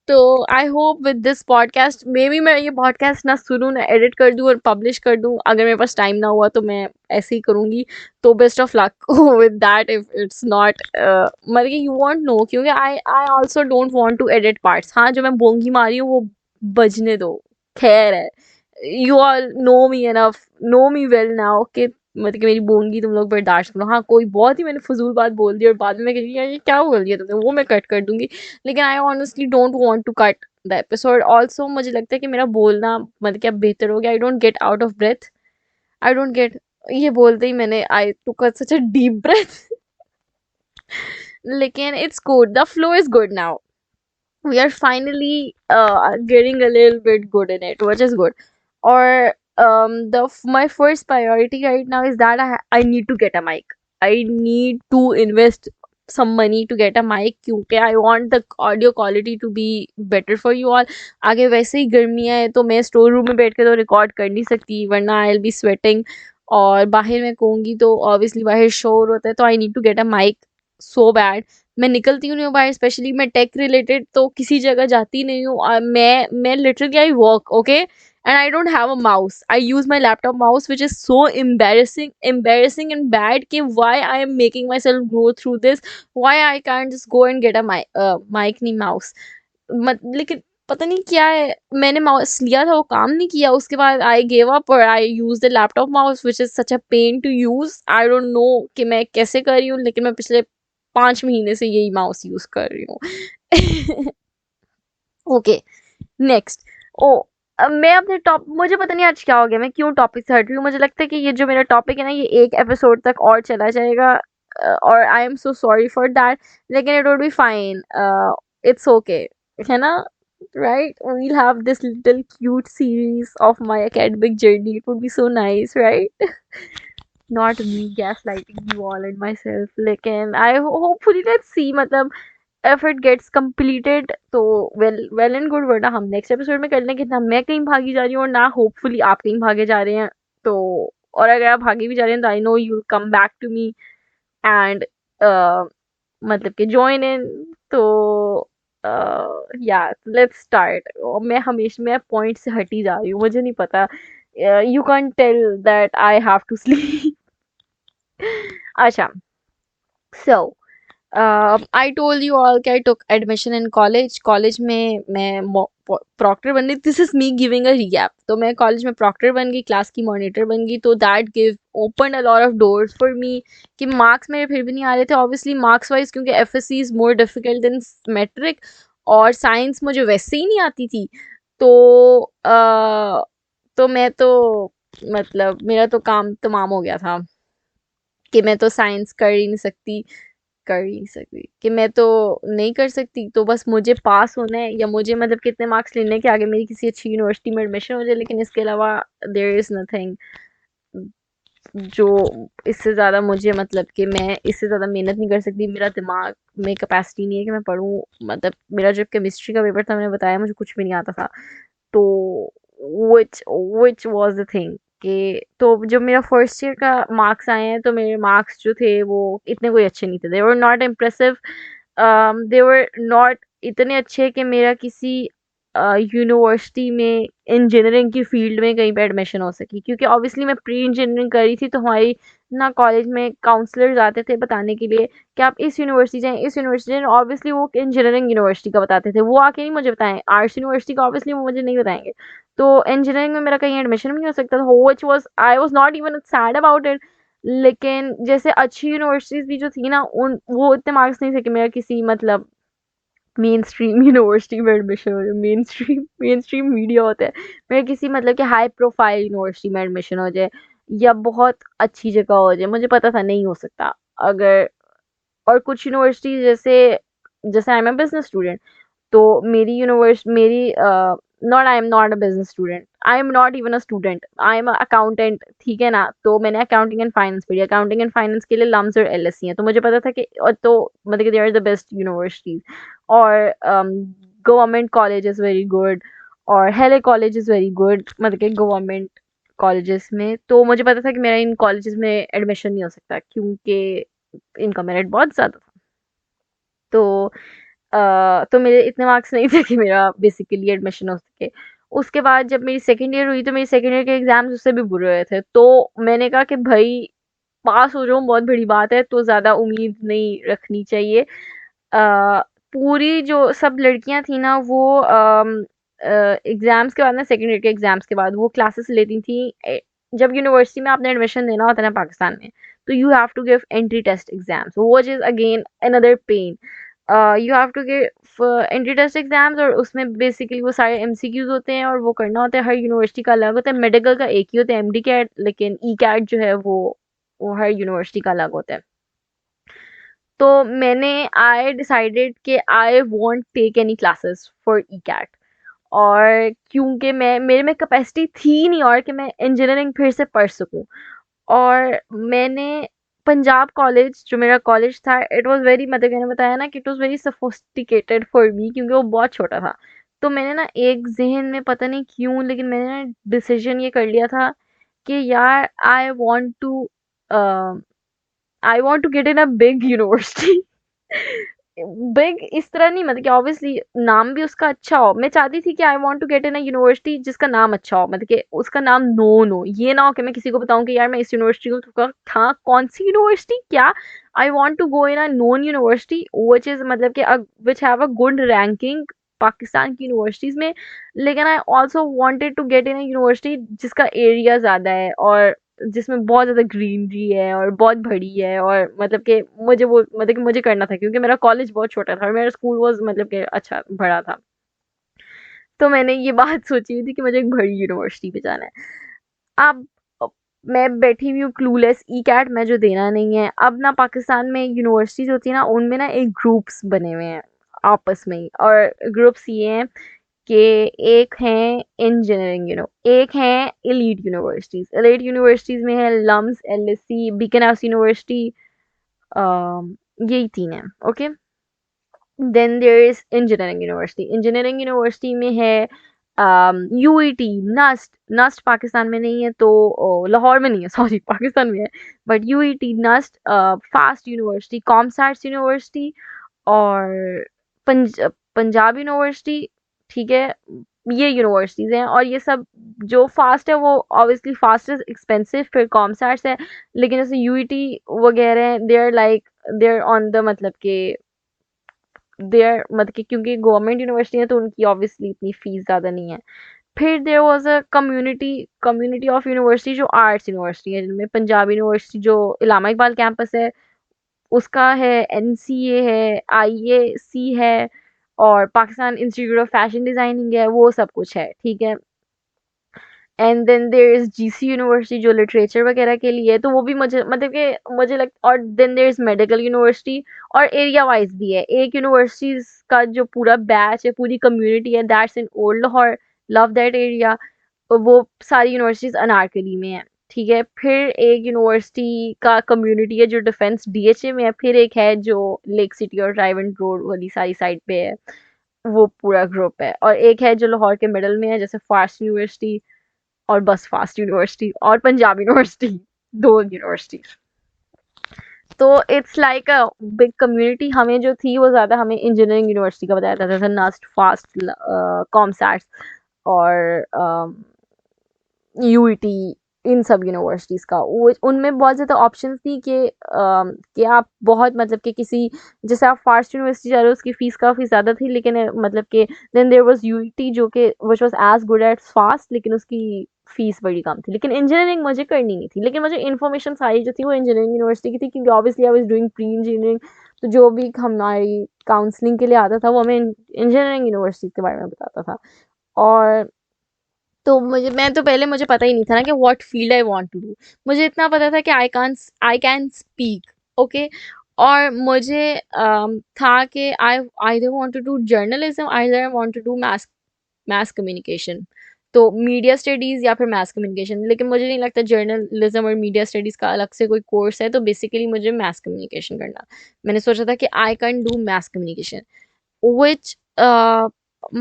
तो I hope with this podcast may be मैं ये पॉडकास्ट ना सुनूँ ना एडिट कर दूँ और पब्लिश कर दूँ, अगर मेरे पास टाइम ना हुआ तो मैं ऐसे ही करूँगी। तो best of luck with that if it's not मतलब कि यू वॉन्ट नो, क्योंकि I I also don't want to edit parts. हाँ, जो मैं बोंगी मारी हूँ वो बजने दो, खैर है। You all know me enough, know me well now कि मतलब कि मेरी बोंगी तुम लोग बर्दाश्त करो। हाँ, कोई बहुत ही मैंने फजूल बात बोल दी और बाद में मैं कह यार ये क्या बोल दिया तुमने, वो मैं कट कर दूंगी। लेकिन I honestly don't want to cut the episode. Also मुझे लगता है कि मेरा बोलना मतलब कि अब बेहतर हो गया। I don't get out of breath, I don't get, ये बोलते ही मैंने I took such a deep breath. लेकिन it's good, the flow is good now, we are finally getting a little bit good in it, which is good. Or my first priority right now is that I need to get a mic. I need to invest some money to get a mic क्योंकि I want the audio quality to be better for you all. आगे वैसे ही गर्मियाँ है तो मैं store room में बैठ के तो रिकॉर्ड कर नहीं सकती, वरना I'll be sweating। और बाहर मैं कहूँगी तो ऑब्वियसली बाहर शोर होता है, तो I need to get a mic so bad. मैं निकलती हूँ नहीं बाहर, स्पेशली मैं टेक रिलेटेड तो किसी जगह जाती नहीं हूँ। मैं literally I work okay and I don't have a mouse, I use my laptop mouse which is so embarrassing and bad कि why I am making myself go through this, why I can't just go and get a mic नहीं mouse. लेकिन पता नहीं क्या है, मैंने mouse लिया था वो काम नहीं किया, उसके बाद आई गेव अप और I use the laptop mouse which is such a pain to use. I don't know कि मैं कैसे कर रही हूँ, लेकिन मैं पिछले 5 महीने से यही माउस यूज कर रही हूँ। Okay, next. ओ, अब मैं अपने टॉप, मुझे पता नहीं आज क्या हो गया, मैं क्यों टॉपिक से हट रही हूँ। मुझे लगता है कि ये जो मेरा टॉपिक है ना, ये एक एपिसोड तक और चला जाएगा और I am so sorry for that. लेकिन it would be fine, it's okay, है ना? Right, we'll have this little cute series of my academic journey. It would be so nice, right? Not me gaslighting you all and myself. लेकिन I hopefully let's see, मतलब if it gets completed तो well and good, वरना हम next episode में कर लेंगे। ना मैं कहीं भागी जा रही हूँ और ना होपफुली आप कहीं भागे जा रहे हैं। तो और अगर आप भागे भी जा रहे हैं तो I know you come back to me and मतलब कि ज्वाइन इन। तो या लेट्स स्टार्ट। मैं हमेशा मैं पॉइंट से हटी जा रही हूँ, मुझे नहीं पता। You can tell that I have to sleep. अच्छा, so I told you all कि I took admission in college। College में मैं प्रॉक्टर बन गई। This is me giving a recap. तो मैं कॉलेज में प्रॉक्टर बन गई, क्लास की मॉनिटर बन गई। तो that give open a lot of doors for me कि मार्क्स मेरे फिर भी नहीं आ रहे थे ऑब्वियसली मार्क्स वाइज, क्योंकि F S C is more difficult than matric और साइंस मुझे वैसे ही नहीं आती थी। तो तो मैं तो मतलब मेरा तो काम तमाम हो गया था कि मैं तो साइंस कर ही नहीं सकती, कि मैं तो नहीं कर सकती। तो बस मुझे पास होना है या मुझे मतलब कितने मार्क्स लेने के आगे मेरी किसी अच्छी यूनिवर्सिटी में एडमिशन हो जाए, लेकिन इसके अलावा देयर इज़ नथिंग जो इससे ज़्यादा मुझे, मतलब कि मैं इससे ज़्यादा मेहनत नहीं कर सकती। मेरा दिमाग में कैपेसिटी नहीं है कि मैं पढूँ। मतलब मेरा जब केमिस्ट्री का पेपर था, मैंने बताया मुझे कुछ भी नहीं आता था। तो व्हिच वाज़ द थिंग कि तो जब मेरा फर्स्ट ईयर का मार्क्स आए हैं तो मेरे मार्क्स जो थे वो इतने कोई अच्छे नहीं थे। They were not impressive, they were not इतने अच्छे कि मेरा किसी यूनिवर्सिटी में इंजीनियरिंग की फील्ड में कहीं पे एडमिशन हो सकी, क्योंकि ऑब्वियसली मैं प्री इंजीनियरिंग करी थी। तो हमारी ना कॉलेज में काउंसलर्स आते थे बताने के लिए कि आप इस यूनिवर्सिटी जाएँ, इस यूनिवर्सिटी जाएँ। ऑब्वियसली वो इंजीनियरिंग यूनिवर्सिटी का बताते थे, वो आके नहीं मुझे बताएँ। आर्ट्स यूनिवर्सिटी का ऑब्वियसली वो मुझे नहीं बताएँगे। तो इंजीनियरिंग में मेरा कहीं एडमिशन भी नहीं हो सकता था, which was I was not even sad about it. लेकिन जैसे अच्छी यूनिवर्सिटीज़ भी जो थी ना, उन वो इतने मार्क्स नहीं थे कि मेरा किसी मतलब मेन स्ट्रीम यूनिवर्सिटी में एडमिशन हो जाए। मेन स्ट्रीम मीडिया होता है, मेरे किसी मतलब कि हाई प्रोफाइल यूनिवर्सिटी में एडमिशन हो जाए या बहुत अच्छी जगह हो जाए। मुझे पता था नहीं हो सकता। अगर और कुछ यूनिवर्सिटी जैसे जैसे I am a business student, तो मेरी यूनिवर्स मेरी not I am not a business student, I am not even a student, I am accountant, ठीक है ना? तो मैंने अकाउंटिंग एंड फाइनेंस पढ़ी। अकाउंटिंग एंड फाइनेंस के लिए लम्स और एलएससी हैं, तो मुझे पता था कि तो मतलब कि they are the best universities. और government college is very good और Hailey college is very good, मतलब कि गवर्नमेंट कॉलेजेस में। तो मुझे पता था कि मेरा इन कॉलेजेस में एडमिशन नहीं हो सकता क्योंकि इनका मेरिट बहुत ज़्यादा था। तो तो मेरे इतने मार्क्स नहीं थे कि मेरा बेसिकली एडमिशन हो सके। उसके बाद जब मेरी सेकंड ईयर हुई तो मेरी सेकंड ईयर के एग्जाम्स उससे भी बुरे हुए थे, तो मैंने कहा कि भाई पास हो जाऊँ बहुत बड़ी बात है, तो ज़्यादा उम्मीद नहीं रखनी चाहिए। पूरी जो सब लड़कियां थी ना वो एग्जाम्स के बाद ना, सेकंड ईयर के एग्जाम्स के बाद वो क्लासेस लेती थी। जब यूनिवर्सिटी में आपने एडमिशन देना होता है ना पाकिस्तान में, तो you have to give entry test exams, which is again another pain. You have to give entry test exams, और उसमें बेसिकली वो सारे एमसीक्यूज होते हैं और वो करना होता है। हर यूनिवर्सिटी का अलग होता है, मेडिकल का एक ही होता है एमडी कैट, लेकिन ई कैट जो है वो हर यूनिवर्सिटी का अलग होता है। तो मैंने आई डिसाइडेड कि I won't take any classes for E CAT, और क्योंकि मैं मेरे में कैपेसिटी थी नहीं और कि मैं इंजीनियरिंग फिर से पढ़ सकूं। और मैंने पंजाब कॉलेज जो मेरा कॉलेज था, इट वाज वेरी, मतलब मैंने बताया ना कि it was very sophisticated for me, क्योंकि वो बहुत छोटा था। तो मैंने ना एक जहन में पता नहीं क्यों, लेकिन मैंने ना डिसीजन ये कर लिया था कि यार I want to get in a big university. Big इस तरह नहीं, मतलब कि ऑब्वियसली नाम भी उसका अच्छा हो। मैं चाहती थी कि I want to get in a university जिसका नाम अच्छा हो, मतलब कि उसका नाम नोन हो। ये ना हो कि मैं किसी को बताऊं कि यार मैं इस यूनिवर्सिटी को था, कौन सी यूनिवर्सिटी क्या। I want to go in a known university which is, मतलब कि which have a good ranking Pakistan की यूनिवर्सिटीज में। लेकिन I also wanted to get in a university जिसका एरिया ज्यादा है, और जिसमें बहुत ज़्यादा ग्रीनरी है और बहुत बड़ी है, और मतलब कि मुझे करना था, क्योंकि मेरा कॉलेज बहुत छोटा था और मेरा स्कूल वाज़, मतलब कि अच्छा बड़ा था। तो मैंने ये बात सोची हुई थी कि मुझे एक बड़ी यूनिवर्सिटी पे जाना है। अब मैं बैठी हुई हूँ क्लूलेस, ई कैट मैं जो देना नहीं है। अब ना पाकिस्तान में यूनिवर्सिटीज़ होती है ना, उनमें ना एक ग्रुप्स बने हुए हैं आपस में ही, और ग्रुप्स ये हैं कि एक हैं इंजीनियरिंग एक हैं एलीट यूनिवर्सिटीज। एलीट यूनिवर्सिटीज में है LUMS, LSC, Beaconhouse university, यही तीन है। Okay, then there is engineering university. Engineering university में है यूईटी, नस्ट। नस्ट पाकिस्तान में नहीं है, तो लाहौर में नहीं है, सॉरी पाकिस्तान में है, but UET, NUST, FAST university, COMSATS university, और पंजाब यूनिवर्सिटी। ठीक है, ये यूनिवर्सिटीज हैं, और ये सब जो फास्ट है वो ऑब्वियसली फास्ट इज एक्सपेंसिव, फिर कॉमसार्ट्स है। लेकिन जैसे यूईटी वगैरह हैं, they are like, they are on the, मतलब के दे आर, मतलब कि क्योंकि गवर्नमेंट यूनिवर्सिटी है तो उनकी ऑब्वियसली इतनी फीस ज़्यादा नहीं है। फिर there was a community of university जो आर्ट्स यूनिवर्सिटी है, जिनमें पंजाब यूनिवर्सिटी जो इलामा इकबाल कैंपस है उसका है, एनसीए है, आईएसी है, और Pakistan institute of fashion designing है, वो सब कुछ है। ठीक है, and then there is GC university जो लिटरेचर वगैरह के लिए है, तो वो भी मुझे, मतलब कि मुझे लग, और then there is medical university. और एरिया वाइज भी है, एक यूनिवर्सिटीज का जो पूरा बैच है, पूरी कम्युनिटी है, that's in old Lahore, love that area. वो सारी यूनिवर्सिटीज अनारकली में है। ठीक है, फिर एक यूनिवर्सिटी का कम्युनिटी है जो डिफेंस डीएचए में है, फिर एक है जो लेक सिटी और राइवेंट रोड वाली सारी साइड पे है, वो पूरा ग्रुप है। और एक है जो लाहौर के मिडल में है, जैसे फास्ट यूनिवर्सिटी और बस फास्ट यूनिवर्सिटी और पंजाब यूनिवर्सिटी, दो यूनिवर्सिटी। तो it's like a big community. हमें जो थी वो ज़्यादा हमें इंजीनियरिंग यूनिवर्सिटी का बताया था, जैसे नस्ट, फास्ट, कॉमसैट्स, और यूईटी, इन सब यूनिवर्सिटीज का वो, उनमें बहुत ज़्यादा ऑप्शंस थी कि आप बहुत, मतलब कि किसी, जैसे आप फास्ट यूनिवर्सिटी जा रहे हो उसकी फ़ीस काफ़ी ज़्यादा थी, लेकिन मतलब कि देन देयर वाज यूईटी जो कि which was as good as FAST, लेकिन उसकी फ़ीस बड़ी कम थी। लेकिन इंजीनियरिंग मुझे करनी नहीं थी, लेकिन मुझे इन्फॉर्मेशन सारी जो थी वो इंजीनियरिंग यूनिवर्सिटी की थी, क्योंकि obviously I was doing pre engineering. तो जो भी हमारी काउंसलिंग के लिए आता था वो हमें इंजीनियरिंग यूनिवर्सिटी के बारे में बताता था। और तो मैं तो पहले मुझे पता ही नहीं था ना कि what field I want to do. मुझे इतना पता था कि आई कैन स्पीक। ओके, और मुझे था कि I either want to do journalism, either I want to do mass communication, तो मीडिया स्टडीज या फिर मास कम्युनिकेशन। लेकिन मुझे नहीं लगता जर्नलिज्म और मीडिया स्टडीज का अलग से कोई कोर्स है, तो बेसिकली मुझे मास कम्युनिकेशन करना। मैंने सोचा था कि I can do mass communication, which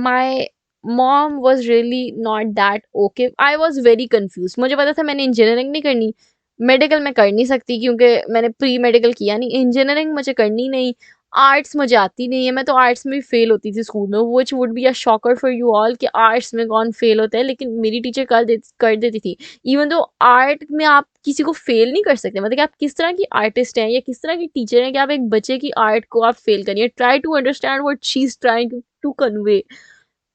my mom was really not that okay. I was very confused. मुझे पता था मैंने इंजीनियरिंग नहीं करनी, मेडिकल मैं कर नहीं सकती क्योंकि मैंने प्री मेडिकल किया नहीं, इंजीनियरिंग मुझे करनी नहीं। आर्ट्स मुझे आती नहीं है, मैं तो आर्ट्स में फेल होती थी स्कूल में, which would be a shocker for you all कि आर्ट्स में कौन फेल होता है, लेकिन मेरी टीचर कर देती थी। इवन तो आर्ट में आप किसी को फेल नहीं कर सकते, मतलब कि आप किस तरह की आर्टिस्ट हैं या किस तरह की टीचर हैं कि आप एक बच्चे की आर्ट को आप फेल करिए, try to understand what she is trying to convey.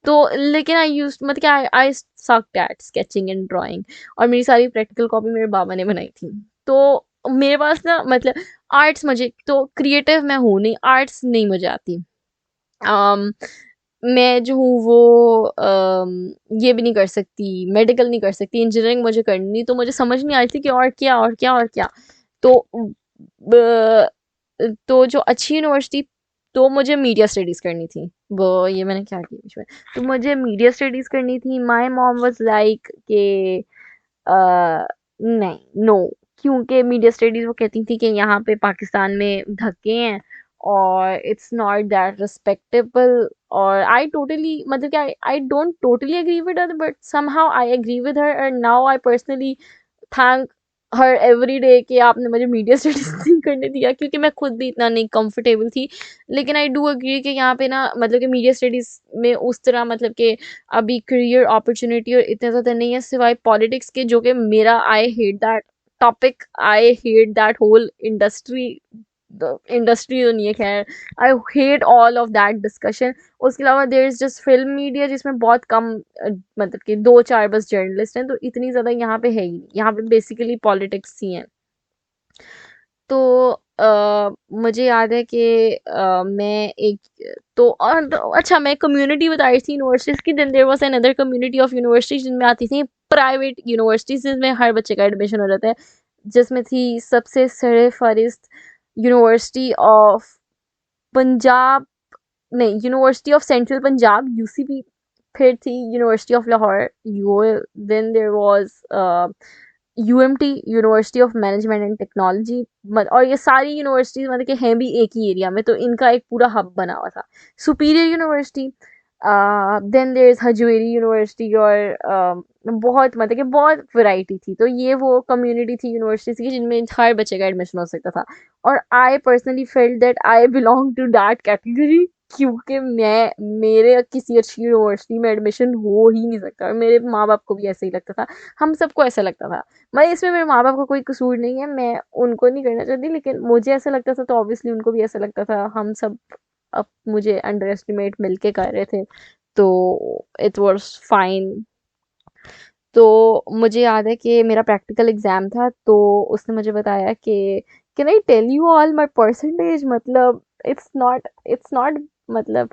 तो लेकिन आई यूज मतलब कि I sucked at sketching and drawing, और मेरी सारी प्रैक्टिकल कॉपी मेरे बाबा ने बनाई थी। तो मेरे पास ना मतलब आर्ट्स, मुझे तो क्रिएटिव मैं हूँ नहीं, आर्ट्स नहीं मुझे आती। अम, मैं जो हूँ वो ये भी नहीं कर सकती, मेडिकल नहीं कर सकती, इंजीनियरिंग मुझे करनी, तो मुझे समझ नहीं आ रही थी कि और क्या और क्या और क्या। तो तो जो अच्छी यूनिवर्सिटी, तो मुझे मीडिया स्टडीज़ करनी थी। वो ये मैंने क्या किया बीच में, तो मुझे मीडिया स्टडीज़ करनी थी। माय मॉम वाज लाइक कि नहीं, नो, क्योंकि मीडिया स्टडीज़ वो कहती थी कि यहाँ पे पाकिस्तान में धक्के हैं और इट्स नॉट दैट रिस्पेक्टेबल। और आई टोटली मतलब कि I don't totally agree with her, but somehow I agree with her, and now I personally thank her every day कि आपने मुझे मीडिया स्टडीज नहीं करने दिया, क्योंकि मैं खुद भी इतना नहीं कंफर्टेबल थी। लेकिन आई डू अग्री कि यहाँ पे ना मतलब कि मीडिया स्टडीज में उस तरह मतलब कि अभी करियर अपॉर्चुनिटी और इतने ज़्यादा नहीं है सिवाय पॉलिटिक्स के, जो कि मेरा I hate that topic, I hate that whole industry. Industry तो नहीं है खैर, I hate all of that discussion. उसके अलावा there is just film media जिसमें बहुत कम मतलब कि 2-4 बस जर्नलिस्ट हैं, तो इतनी ज़्यादा यहाँ पे है ही नहीं, यहाँ पे बेसिकली पॉलिटिक्स ही हैं। तो मुझे याद है कि मैं एक तो अच्छा मैं कम्युनिटी बता रही थी यूनिवर्सिटीज़ की, then there was another community of universities जिनमें आती थी प्राइवेट यूनिवर्सिटीज़ जिसमें हर बच्चे का एडमिशन हो जाता है, जिसमें थी सबसे सरफहरिस्त यूनिवर्सिटी ऑफ पंजाब, नहीं, university of central Punjab UCP, फिर थी university of Lahore U, then there was UMT university of management and technology. और ये सारी यूनिवर्सिटीज मतलब कि हैं भी एक ही एरिया में, तो इनका एक पूरा हब बना हुआ था। Superior university, then there is Hajvery university, और बहुत मतलब कि बहुत वैरायटी थी। तो ये वो कम्युनिटी थी यूनिवर्सिटीज की जिनमें हर बच्चे का एडमिशन हो सकता था, और I personally felt that I belong to that category, क्योंकि मैं मेरे किसी अच्छी यूनिवर्सिटी में एडमिशन हो ही नहीं सकता, और मेरे माँ बाप को भी ऐसे ही लगता था, हम सबको ऐसा लगता था। मैं इसमें मेरे माँ बाप का कोई कसूर नहीं है, मैं उनको नहीं करना चाहती, लेकिन मुझे ऐसा लगता था तो ऑब्वियसली उनको भी ऐसा लगता था, हम सब अब मुझे अंडर एस्टिमेट मिलके कर रहे थे, तो इट वाज फाइन। तो मुझे याद है कि मेरा प्रैक्टिकल एग्जाम था, तो उसने मुझे बताया कि can I tell you all my percentage, मतलब इट्स नॉट मतलब।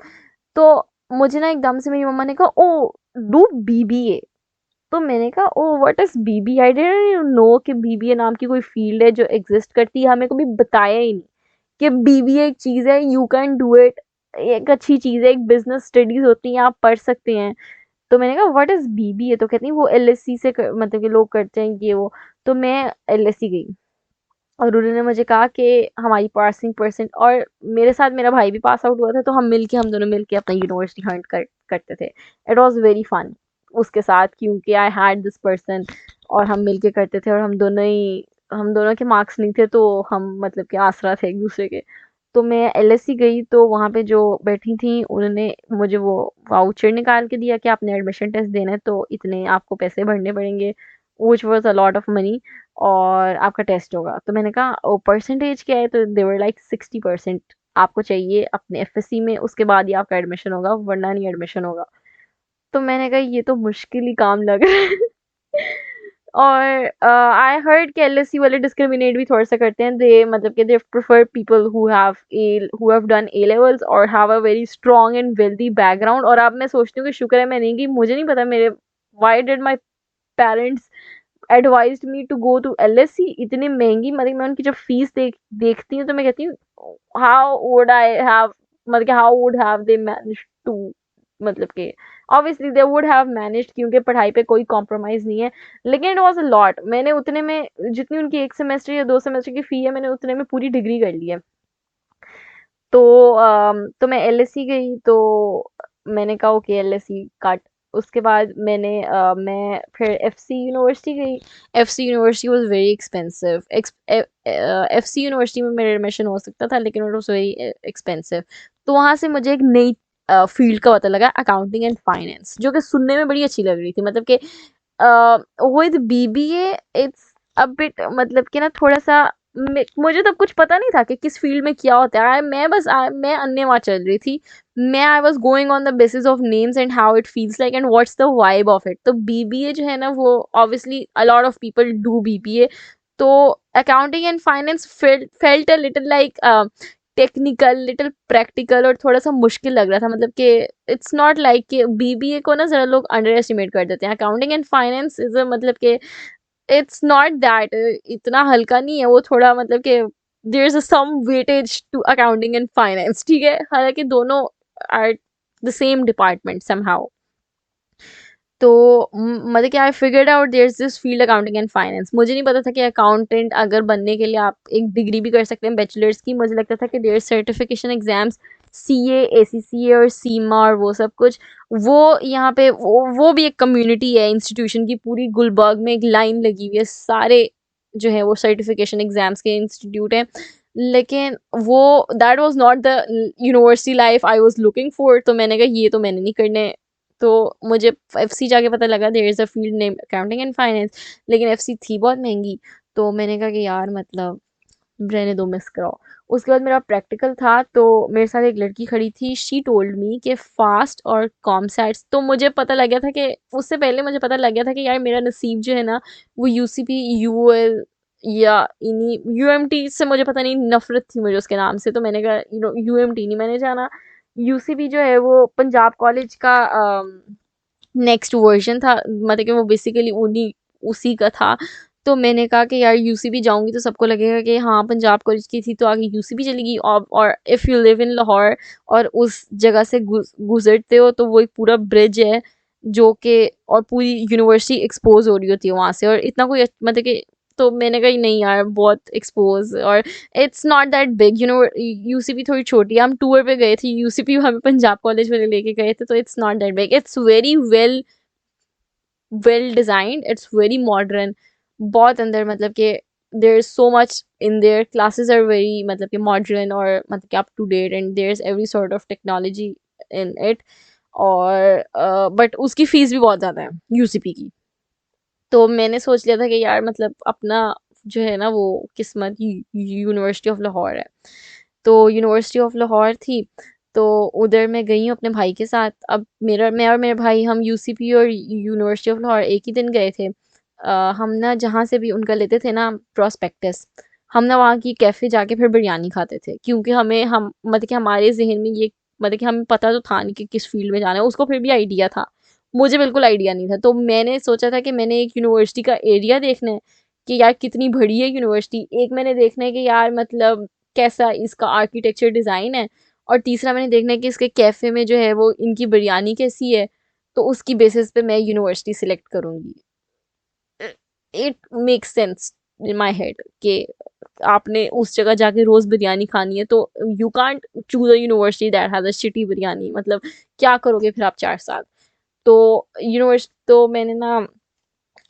तो मुझे ना एकदम से मेरी मम्मा ने कहा, ओ डू बीबीए। तो मैंने कहा, oh what is BB, I didn't know कि बीबीए नाम की कोई फील्ड है जो एग्जिस्ट करती है, हमें कभी बताया ही नहीं कि बीबीए एक चीज़ है, यू कैन डू इट, एक अच्छी चीज़ है, एक बिजनेस स्टडीज होती हैं, आप पढ़ सकते हैं। तो मैंने कहा व्हाट इज बीबीए, तो कहती हैं वो एलएससी से मतलब कि लोग करते हैं ये वो। तो मैं एलएससी गई, और उन्होंने मुझे कहा कि हमारी पासिंग परसेंट, और मेरे साथ मेरा भाई भी पास आउट हुआ था, तो हम दोनों मिलके अपना यूनिवर्सिटी हंट करते थे। इट वाज वेरी फन उसके साथ, क्योंकि आई हैड दिस पर्सन, और हम मिलके करते थे, और हम दोनों के मार्क्स नहीं थे, तो हम मतलब कि आसरा थे एक दूसरे के। तो मैं एलएससी गई, तो वहाँ पे जो बैठी थी उन्होंने मुझे वो वाउचर निकाल के दिया कि आपने एडमिशन टेस्ट देना है, तो इतने आपको पैसे भरने पड़ेंगे, which was a lot of money, और आपका टेस्ट होगा। तो मैंने कहा ओ परसेंटेज क्या है, तो दे वर लाइक 60% आपको चाहिए अपने एफएससी में, उसके बाद ही आपका एडमिशन होगा, वरना नहीं एडमिशन होगा। तो मैंने कहा ये तो मुश्किल ही काम लग रहा है। और आई हर्ड कि एलएससी वाले डिस्क्रिमिनेट भी थोड़ा सा करते हैं, दे मतलब कि they prefer people who have done A levels और have a very strong and wealthy background. और अब मैं सोचती हूँ कि शुक्र है मैं नहीं गई, मुझे नहीं पता मेरे why did my parents advised me to go to LSC, इतनी महंगी, मतलब मैं उनकी जब फीस देखती हूँ तो मैं कहती हूँ हाउ वुड आई हैव, मतलब how would have they manage to, मतलब कि obviously they would have managed, क्योंकि पढ़ाई पे कोई कॉम्प्रोमाइज नहीं है। लेकिन इट वाज अ लॉट, मैंने उतने में जितनी उनकी एक सेमेस्टर या 2 सेमेस्टर की फी है, मैंने उतने में पूरी डिग्री कर ली है। तो तो मैं एलएससी गई, तो मैंने कहा ओके एलएससी काट, उसके बाद मैं फिर एफसी यूनिवर्सिटी गई। FC university was very expensive. FC university में मेरा एडमिशन हो सकता था, लेकिन इट वाज वेरी एक्सपेंसिव। तो वहाँ से मुझे एक नई फील्ड का पता लगा, अकाउंटिंग एंड फाइनेंस, जो कि सुनने में बड़ी अच्छी लग रही थी। मतलब कि with BBA it's a bit, मतलब कि ना थोड़ा सा मुझे तब कुछ पता नहीं था कि किस फील्ड में क्या होता है। मैं अन्य चल रही थी। मैं I was going on the basis of names and how it feels like and what's the vibe of it. तो बीबीए जो है ना, वो obviously a lot of people do BBA. तो accounting and finance felt a little like technical, little practical, और थोड़ा सा मुश्किल लग रहा था। मतलब कि इट्स नॉट लाइक कि बीबीए को ना जरा लोग अंडर एस्टिमेट कर देते हैं। Accounting and finance is a, मतलब कि इट्स नॉट दैट इतना हल्का नहीं है वो, थोड़ा मतलब कि there is some weightage to accounting and finance, ठीक है, हालांकि दोनों are the same department somehow. तो मतलब कि I figured out there is this field accounting and finance. मुझे नहीं पता था कि अकाउंटेंट अगर बनने के लिए आप एक डिग्री भी कर सकते हैं बैचलर्स की। मुझे लगता था कि there certification exams, CA, ACCA और सीमा और वो सब कुछ। वो यहाँ पे वो भी एक कम्युनिटी है इंस्टीट्यूशन की, पूरी गुलबर्ग में एक लाइन लगी हुई है, सारे जो है वो सर्टिफिकेशन एग्जाम्स के इंस्टीट्यूट हैं। लेकिन वो that was not the university life I was looking for. तो मैंने कहा ये तो मैंने नहीं करने। तो मुझे एफसी जाके पता लगा there is a field name accounting and finance, लेकिन एफसी थी बहुत महंगी। तो मैंने कहा कि यार मतलब रहने दो, मिस कराओ। उसके बाद मेरा प्रैक्टिकल था, तो मेरे साथ एक लड़की खड़ी थी। शी टोल्ड मी कि फास्ट और कॉमसैट्स। तो मुझे पता लग गया था कि उससे पहले मुझे पता लग गया था कि यार मेरा नसीब जो है ना, वो यूसीपी, यूएल या इन्हीं यूएमटी से, मुझे पता नहीं, नफरत थी मुझे उसके नाम से। तो मैंने कहा यूएमटी नहीं मैंने जाना। यूसीपी जो है वो पंजाब कॉलेज का नेक्स्ट वर्जन था, मतलब कि वो बेसिकली उन्हीं उसी का था। तो मैंने कहा कि यार यूसीबी जाऊंगी तो सबको लगेगा कि हाँ पंजाब कॉलेज की थी तो आगे यूसीबी चलेगी। और if you live in Lahore और उस जगह से गुजरते हो, तो वो एक पूरा ब्रिज है जो कि, और पूरी यूनिवर्सिटी एक्सपोज हो रही होती है वहाँ से, और इतना कोई मतलब कि, तो मैंने कहा नहीं यार बहुत एक्सपोज, और it's not that big UCB थोड़ी छोटी है। हम टूर पे गए थे, यूसीबी हमें पंजाब कॉलेज वाले लेके गए थे, तो it's not that big, it's very well designed, it's very modern. बहुत अंदर मतलब कि there is so much in there, classes are very मतलब कि मॉडर्न और मतलब कि up to date, and there is every sort of technology in it. और बट उसकी फीस भी बहुत ज़्यादा है यूसीपी की। तो मैंने सोच लिया था कि यार मतलब अपना जो है ना वो किस्मत यूनिवर्सिटी ऑफ लाहौर है। तो यूनिवर्सिटी ऑफ लाहौर थी, तो उधर मैं गई हूँ अपने भाई के साथ। अब मैं और मेरे भाई, हम यूसीपी और यूनिवर्सिटी ऑफ लाहौर एक ही दिन गए थे। हम ना जहाँ से भी उनका लेते थे ना प्रोस्पेक्टस, हम ना वहाँ की कैफ़े जाके फिर बिरयानी खाते थे, क्योंकि हम मतलब कि हमारे जहन में ये, मतलब कि हमें पता तो था नहीं कि किस फील्ड में जाना है, उसको फिर भी आइडिया था। मुझे बिल्कुल आइडिया नहीं था। तो मैंने सोचा था कि मैंने एक यूनिवर्सिटी का एरिया देखना है कि यार कितनी बड़ी है यूनिवर्सिटी। एक मैंने देखना है कि यार मतलब कैसा इसका आर्किटेक्चर डिज़ाइन है, और तीसरा मैंने देखना है कि इसके कैफ़े में जो है वो इनकी बिरयानी कैसी है। तो उसकी बेसिस पे मैं यूनिवर्सिटी सिलेक्ट करूँगी। It makes sense in my head कि आपने उस जगह जाके रोज़ बिरयानी खानी है, तो you can't choose a university that has a shitty biryani. मतलब क्या करोगे फिर आप 4 साल। तो तो मैंने ना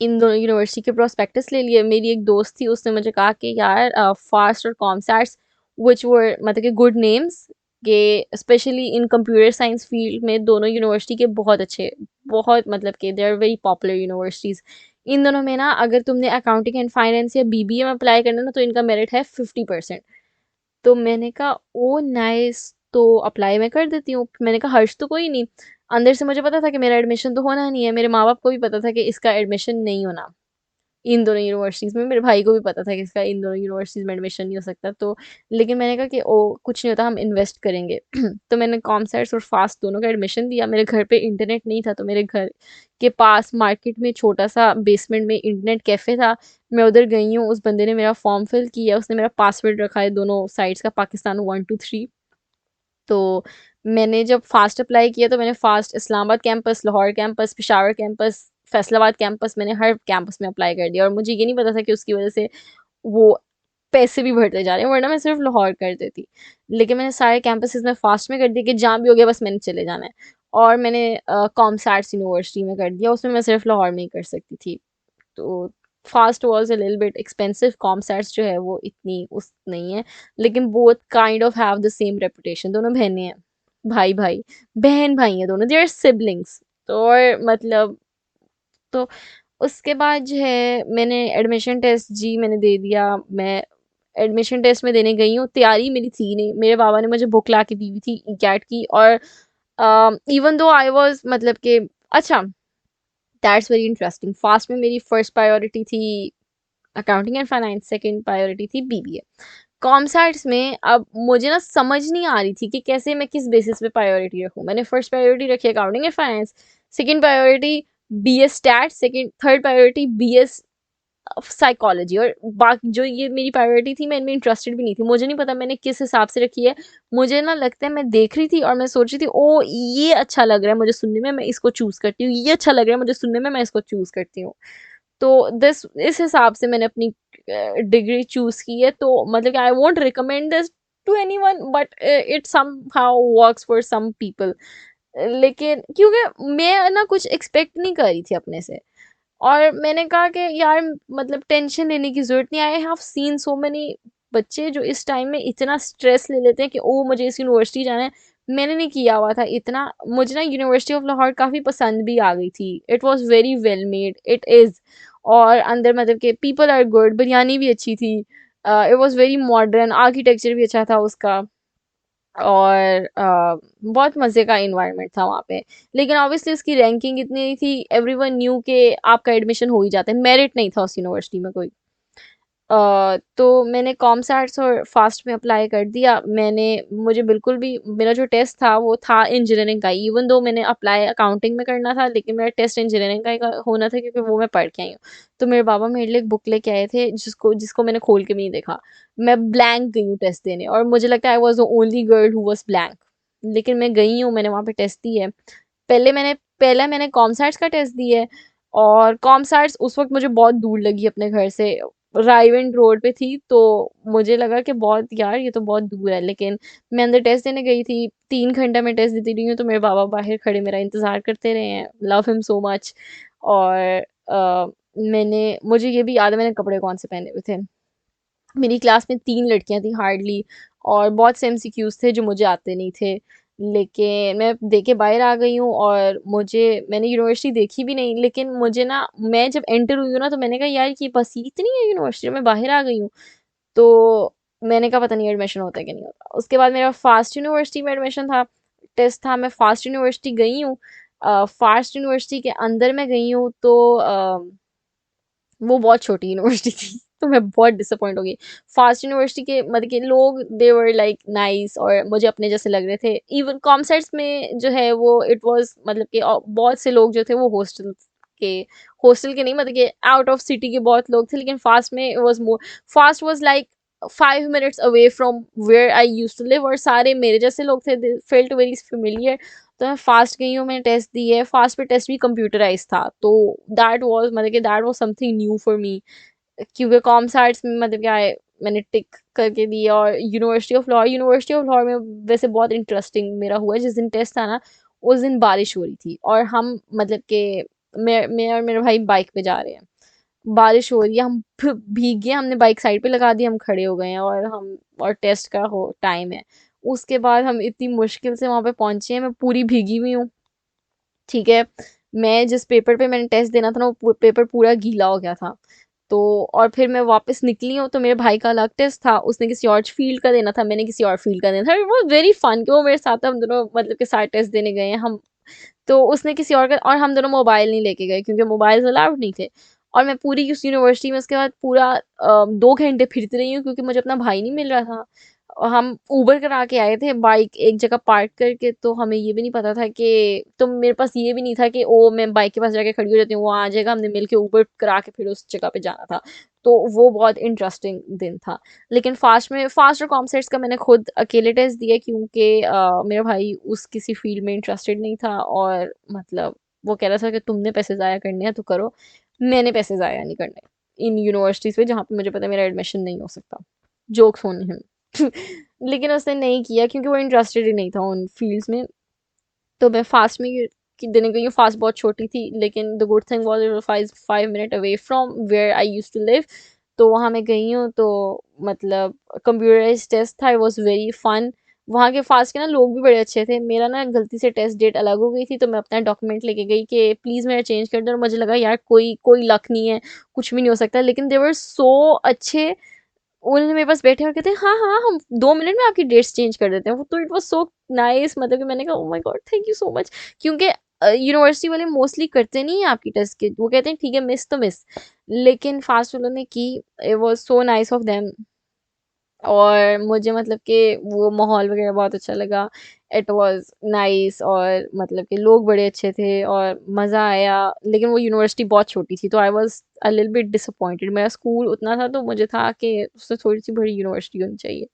इन दोनों यूनिवर्सिटी के प्रोस्पेक्टस ले लिए। मेरी एक दोस्त थी, उसने मुझे कहा कि यार फास्ट और कॉमसैट्स विच वर मतलब कि गुड नेम्स के, especially in computer science field में दोनों यूनिवर्सिटी के बहुत अच्छे, बहुत मतलब कि they are very popular universities. इन दोनों में ना अगर तुमने अकाउंटिंग एंड फाइनेंस या बीबीए में अप्लाई करना ना, तो इनका मेरिट है 50%। तो मैंने कहा ओ नाइस, तो अप्लाई मैं कर देती हूँ। मैंने कहा हर्ष तो कोई नहीं। अंदर से मुझे पता था कि मेरा एडमिशन तो होना नहीं है, मेरे माँ बाप को भी पता था कि इसका एडमिशन नहीं होना इन दोनों यूनिवर्सिटीज़ में, मेरे भाई को भी पता था कि इसका इन दोनों यूनिवर्सिटीज़ में एडमिशन नहीं हो सकता। तो लेकिन मैंने कहा कि ओ कुछ नहीं होता, हम इन्वेस्ट करेंगे। तो मैंने कॉमसर्ट्स और फास्ट दोनों का एडमिशन दिया। मेरे घर पे इंटरनेट नहीं था, तो मेरे घर के पास मार्केट में छोटा सा बेसमेंट में इंटरनेट कैफ़े था। मैं उधर गई हूँ, उस बंदे ने मेरा फॉर्म फिल किया, उसने मेरा पासवर्ड रखा है दोनों साइड्स का, पाकिस्तान 123। तो मैंने जब फ़ास्ट अप्लाई किया, तो मैंने fast Islamabad campus, Lahore campus, Peshawar campus, Faisalabad campus, मैंने हर कैंपस में अप्लाई कर दिया। और मुझे ये नहीं पता था कि उसकी वजह से वो पैसे भी बढ़ते जा रहे हैं, वरना मैं सिर्फ लाहौर कर देती। लेकिन मैंने सारे कैंपसेस में फ़ास्ट में कर दिया कि जहाँ भी हो गया बस मैंने चले जाना है। और मैंने कॉम्स आर्ट्स यूनिवर्सिटी में कर दिया, उसमें मैं सिर्फ लाहौर में ही कर सकती थी। तो fast was a little bit expensive, COMSATS जो है वो इतनी उस नहीं है, लेकिन both kind of have the same reputation, दोनों बहनें हैं, भाई भाई, बहन भाई हैं दोनों, दे आर सिबलिंग्स। तो और मतलब, तो उसके बाद जो है मैंने एडमिशन टेस्ट जी मैंने दे दिया। मैं एडमिशन टेस्ट में देने गई हूँ, तैयारी मेरी थी नहीं, मेरे बाबा ने मुझे बुक ला के दी हुई थी कैट की, और इवन दो आई वाज मतलब कि, अच्छा, दैट्स वेरी इंटरेस्टिंग, फास्ट में मेरी फर्स्ट प्रायोरिटी थी accounting and finance, second priority थी बीबीए। कॉमसाइट्स में अब मुझे ना समझ नहीं आ रही थी कि कैसे मैं किस बेसिस पे प्रायोरिटी रखूं। मैंने फर्स्ट प्रायोरिटी रखी accounting and finance, second priority BS stat, second third priority BS psychology, और बाकी जो ये मेरी प्रायोरिटी थी मैं इनमें इंटरेस्टेड भी नहीं थी, मुझे नहीं पता मैंने किस हिसाब से रखी है। मुझे ना लगता है मैं देख रही थी और मैं सोच रही थी ओ ये अच्छा लग रहा है मुझे सुनने में, मैं इसको चूज करती हूँ, ये अच्छा लग रहा है मुझे सुनने में, मैं इसको चूज करती हूँ। तो दिस इस हिसाब से मैंने अपनी डिग्री चूज की है। तो मतलब कि I won't recommend this to anyone, but it somehow works for some people. लेकिन क्योंकि मैं ना कुछ एक्सपेक्ट नहीं कर रही थी अपने से, और मैंने कहा कि यार मतलब टेंशन लेने की ज़रूरत नहीं, I have seen so many बच्चे जो इस टाइम में इतना स्ट्रेस ले लेते हैं कि ओ मुझे इस यूनिवर्सिटी जाना है। मैंने नहीं किया हुआ था इतना, मुझे ना यूनिवर्सिटी ऑफ लाहौर काफ़ी पसंद भी आ गई थी, it was very well made, it is. और अंदर मतलब के पीपल आर गुड, बिरयानी भी अच्छी थी, it was very modern, architecture भी अच्छा था उसका, और बहुत मज़े का इन्वायरमेंट था वहाँ पे। लेकिन ऑब्वियसली उसकी रैंकिंग इतनी नहीं थी, एवरीवन न्यू के आपका एडमिशन हो ही जाता है, मेरिट नहीं था उस यूनिवर्सिटी में कोई। तो मैंने कॉम्स आर्ट्स और फास्ट में अप्लाई कर दिया। मैंने मुझे बिल्कुल भी मेरा जो टेस्ट था वो था इंजीनियरिंग का, इवन दो मैंने अप्लाई अकाउंटिंग में करना था, लेकिन मेरा टेस्ट इंजीनियरिंग का ही होना था क्योंकि वो मैं पढ़ के आई हूँ। तो मेरे बाबा मेरे लिए एक बुक लेके आए थे जिसको जिसको मैंने खोल के भी नहीं देखा। मैं ब्लैंक गई हूँ टेस्ट देने, और मुझे लगता है आई was the only girl who was blank. लेकिन मैं गई हूँ, मैंने वहाँ पे टेस्ट दी है। पहले मैंने कॉमसार्ट्स का टेस्ट दिया है, और कॉमसार्ट्स उस वक्त मुझे बहुत दूर लगी अपने घर से, रायविंड रोड पे थी, तो मुझे लगा कि बहुत यार ये तो बहुत दूर है। लेकिन मैं अंदर टेस्ट देने गई थी, 3 घंटा मैं टेस्ट देती रही हूँ, तो मेरे बाबा बाहर खड़े मेरा इंतज़ार करते रहे हैं, लव हिम सो मच। और मुझे ये भी याद है मैंने कपड़े कौन से पहने हुए थे। मेरी क्लास में 3 लड़कियां थी हार्डली, और बहुत से एमसीक्यूज थे जो मुझे आते नहीं थे, लेकिन मैं दे के बाहर आ गई हूँ। और मैंने यूनिवर्सिटी देखी भी नहीं, लेकिन मुझे ना, मैं जब एंटर हुई हूँ ना तो मैंने कहा यार कि बस इतनी है यूनिवर्सिटी, मैं बाहर आ गई हूँ। तो मैंने कहा पता नहीं एडमिशन होता है कि नहीं होता। उसके बाद मेरा फास्ट यूनिवर्सिटी में एडमिशन था, टेस्ट था, मैं फास्ट यूनिवर्सिटी गई हूँ। फास्ट यूनिवर्सिटी के अंदर मैं गई हूँ, तो वो बहुत छोटी यूनिवर्सिटी थी तो मैं बहुत डिसअपॉइंट हो गई। फास्ट यूनिवर्सिटी के मतलब के लोग दे वर लाइक नाइस, और मुझे अपने जैसे लग रहे थे। इवन कॉमसर्ट्स में जो है वो इट वाज मतलब कि बहुत से लोग जो थे वो के हॉस्टल के नहीं, मतलब कि आउट ऑफ सिटी के बहुत लोग थे। लेकिन फास्ट में it was more, FAST was like 5 minutes away from where I use to live, और सारे मेरे जैसे लोग थे, दे फेल्ट वेरी फेमिलियर। तो मैं फास्ट गई हूँ, मैंने टेस्ट दी है, फास्ट पे टेस्ट भी कंप्यूटराइज था, तो दैट वाज मतलब कि that was something new for me. क्योंकि कॉम्स आर्ट्स में मतलब क्या है, मैंने टिक करके दिया। और यूनिवर्सिटी ऑफ लाहौर में वैसे बहुत इंटरेस्टिंग मेरा हुआ, जिस दिन टेस्ट था ना उस दिन बारिश हो रही थी, और हम मतलब कि मैं और मेरा भाई बाइक पे जा रहे हैं, बारिश हो रही है, हम भीग गए, हमने बाइक साइड पे लगा दी, हम खड़े हो गए हैं, और टेस्ट का हो टाइम है। उसके बाद हम इतनी मुश्किल से वहां पे पहुंचे हैं, मैं पूरी भीगी हुई हूँ, ठीक है। मैं जिस पेपर पे मैंने टेस्ट देना था ना वो पेपर पूरा गीला हो गया था। तो और फिर मैं वापस निकली हूँ, तो मेरे भाई का अलग टेस्ट था, उसने किसी और फील्ड का देना था, मैंने किसी और फील्ड का देना था। वो वेरी फन कि वो मेरे साथ था, हम दोनों मतलब के साथ टेस्ट देने गए हैं हम। तो उसने किसी और का, और हम दोनों मोबाइल नहीं लेके गए क्योंकि मोबाइल अलाउड नहीं थे। और मैं पूरी उस यूनिवर्सिटी में उसके बाद पूरा 2 घंटे फिरती रही हूँ क्योंकि मुझे अपना भाई नहीं मिल रहा था। और हम उबर करा के आए थे, बाइक एक जगह पार्क करके, तो हमें ये भी नहीं पता था कि, तो मेरे पास ये भी नहीं था कि ओ मैं बाइक के पास जाके खड़ी हो जाती हूँ वो आ जाएगा, हमने मिलके उबर करा के फिर उस जगह पे जाना था। तो वो बहुत इंटरेस्टिंग दिन था। लेकिन फास्ट और कॉमसेट्स का मैंने खुद अकेले टेस्ट दिया क्योंकि मेरा भाई उस किसी फील्ड में इंटरेस्टेड नहीं था, और मतलब वो कह रहा था कि तुमने पैसे ज़ाया करने हैं तो करो, मैंने पैसे ज़ाया नहीं करने इन यूनिवर्सिटीज़ पे जहाँ पे मुझे पता है मेरा एडमिशन नहीं हो सकता। जोक्स ऑन हिम लेकिन उसने नहीं किया क्योंकि वो इंटरेस्टेड ही नहीं था उन फील्ड्स में। तो मैं फास्ट में देने गई हूँ। फास्ट बहुत छोटी थी, लेकिन the good thing was it was 5 minute away from where I used to live. तो वहाँ मैं गई हूँ, तो मतलब कंप्यूटराइज्ड टेस्ट था, इट वाज वेरी फन। वहाँ के फास्ट के ना लोग भी बड़े अच्छे थे। मेरा ना गलती से टेस्ट डेट अलग हो गई थी, तो मैं अपना डॉक्यूमेंट लेके गई कि प्लीज़ मेरा चेंज कर दो, और मुझे लगा यार कोई कोई लक नहीं है, कुछ भी नहीं हो सकता, लेकिन दे वर सो अच्छे। उन्होंने मेरे पास बैठे और कहते हैं हाँ हाँ हम 2 मिनट में आपकी डेट्स चेंज कर देते हैं। तो इट वाज सो नाइस, मतलब कि मैंने कहा oh my God thank you so much. क्योंकि यूनिवर्सिटी वाले मोस्टली करते नहीं है आपकी टेस्ट के, वो कहते हैं ठीक है मिस तो मिस, लेकिन फास्ट वालों ने की। It was so nice of them. और मुझे मतलब कि वो माहौल वगैरह बहुत अच्छा लगा। इट वाज नाइस, और मतलब कि लोग बड़े अच्छे थे और मज़ा आया। लेकिन वो यूनिवर्सिटी बहुत छोटी थी, तो I was a little bit disappointed. मेरा स्कूल उतना था, तो मुझे था कि उससे थोड़ी सी बड़ी यूनिवर्सिटी होनी चाहिए।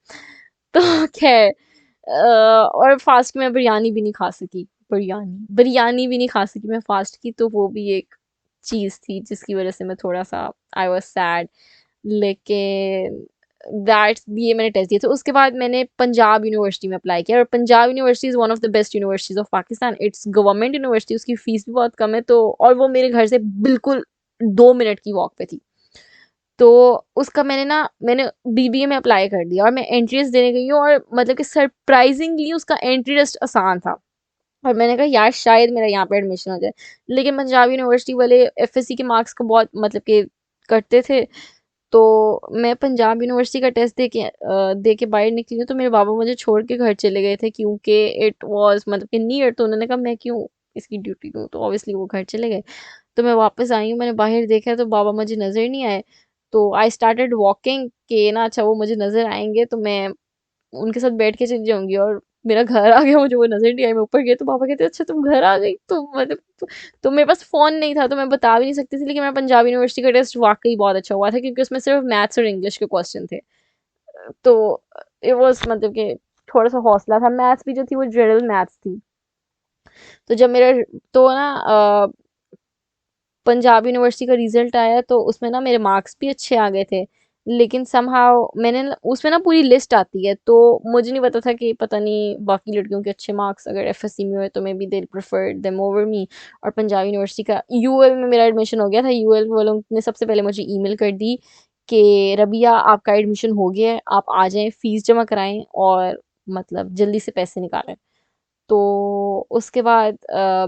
तो खैर, और फास्ट में बिरयानी भी नहीं खा सकी। बिरयानी बिरयानी भी नहीं खा सकी मैं फास्ट की, तो वो भी एक चीज़ थी जिसकी वजह से मैं थोड़ा सा आई वाज सैड। लेकिन दैट्स ये मैंने टेस्ट दिया। तो उसके बाद मैंने पंजाब यूनिवर्सिटी में अप्लाई किया, और Punjab university is one of the best universities of Pakistan. It's government university, उसकी फीस भी बहुत कम है, तो और वो मेरे घर से बिल्कुल 2 मिनट की वॉक पे थी। तो उसका मैंने बीबीए में अप्लाई कर दिया, और मैं एंट्रेंस देने गई हूँ, और मतलब कि सरप्राइजिंगली उसका एंट्री टेस्ट आसान था। और मैंने कहा यार शायद मेरा यहाँ पे एडमिशन हो जाए। लेकिन पंजाब यूनिवर्सिटी वाले एफएससी के मार्क्स को बहुत मतलब कि करते थे। तो मैं पंजाब यूनिवर्सिटी का टेस्ट दे के बाहर निकली हूँ, तो मेरे बाबा मुझे छोड़ के घर चले गए थे, क्योंकि इट वाज मतलब कि नियर। तो उन्होंने कहा मैं क्यों इसकी ड्यूटी दूँ, तो ऑब्वियसली वो घर चले गए। तो मैं वापस आई हूँ, मैंने बाहर देखा तो बाबा मुझे नज़र नहीं आए। तो आई स्टार्टेड वॉकिंग कि ना अच्छा वो मुझे नज़र आएंगे तो मैं उनके साथ बैठ के चली जाऊंगी, और मेरा घर आ गया, मुझे वो नजर नहीं आई। मैं ऊपर गई तो पापा कहते अच्छा तुम घर आ गई, तो मतलब तो मेरे पास फोन नहीं था, तो मैं बता भी नहीं सकती थी। लेकिन मेरा पंजाब यूनिवर्सिटी का टेस्ट वाकई बहुत अच्छा हुआ था, क्योंकि उसमें सिर्फ मैथ्स और इंग्लिश के क्वेश्चन थे। तो इट वाज मतलब कि थोड़ा सा हौसला था। मैथ्स भी जो थी वो जनरल मैथ्स थी। तो जब मेरा तो ना पंजाब यूनिवर्सिटी का रिजल्ट आया, तो उसमें ना मेरे मार्क्स भी अच्छे आ गए थे। लेकिन समहाउ उसमें ना पूरी लिस्ट आती है, तो मुझे नहीं पता था कि पता नहीं बाकी लड़कियों के अच्छे मार्क्स अगर एफएससी में हुए तो may be they prefer them over me. और पंजाब यूनिवर्सिटी का यूएल में मेरा एडमिशन हो गया था। यूएल वालों ने सबसे पहले मुझे ईमेल कर दी कि रबिया आपका एडमिशन हो गया है, आप आ जाएं, फीस जमा कराएं, और मतलब जल्दी से पैसे निकालें। तो उसके बाद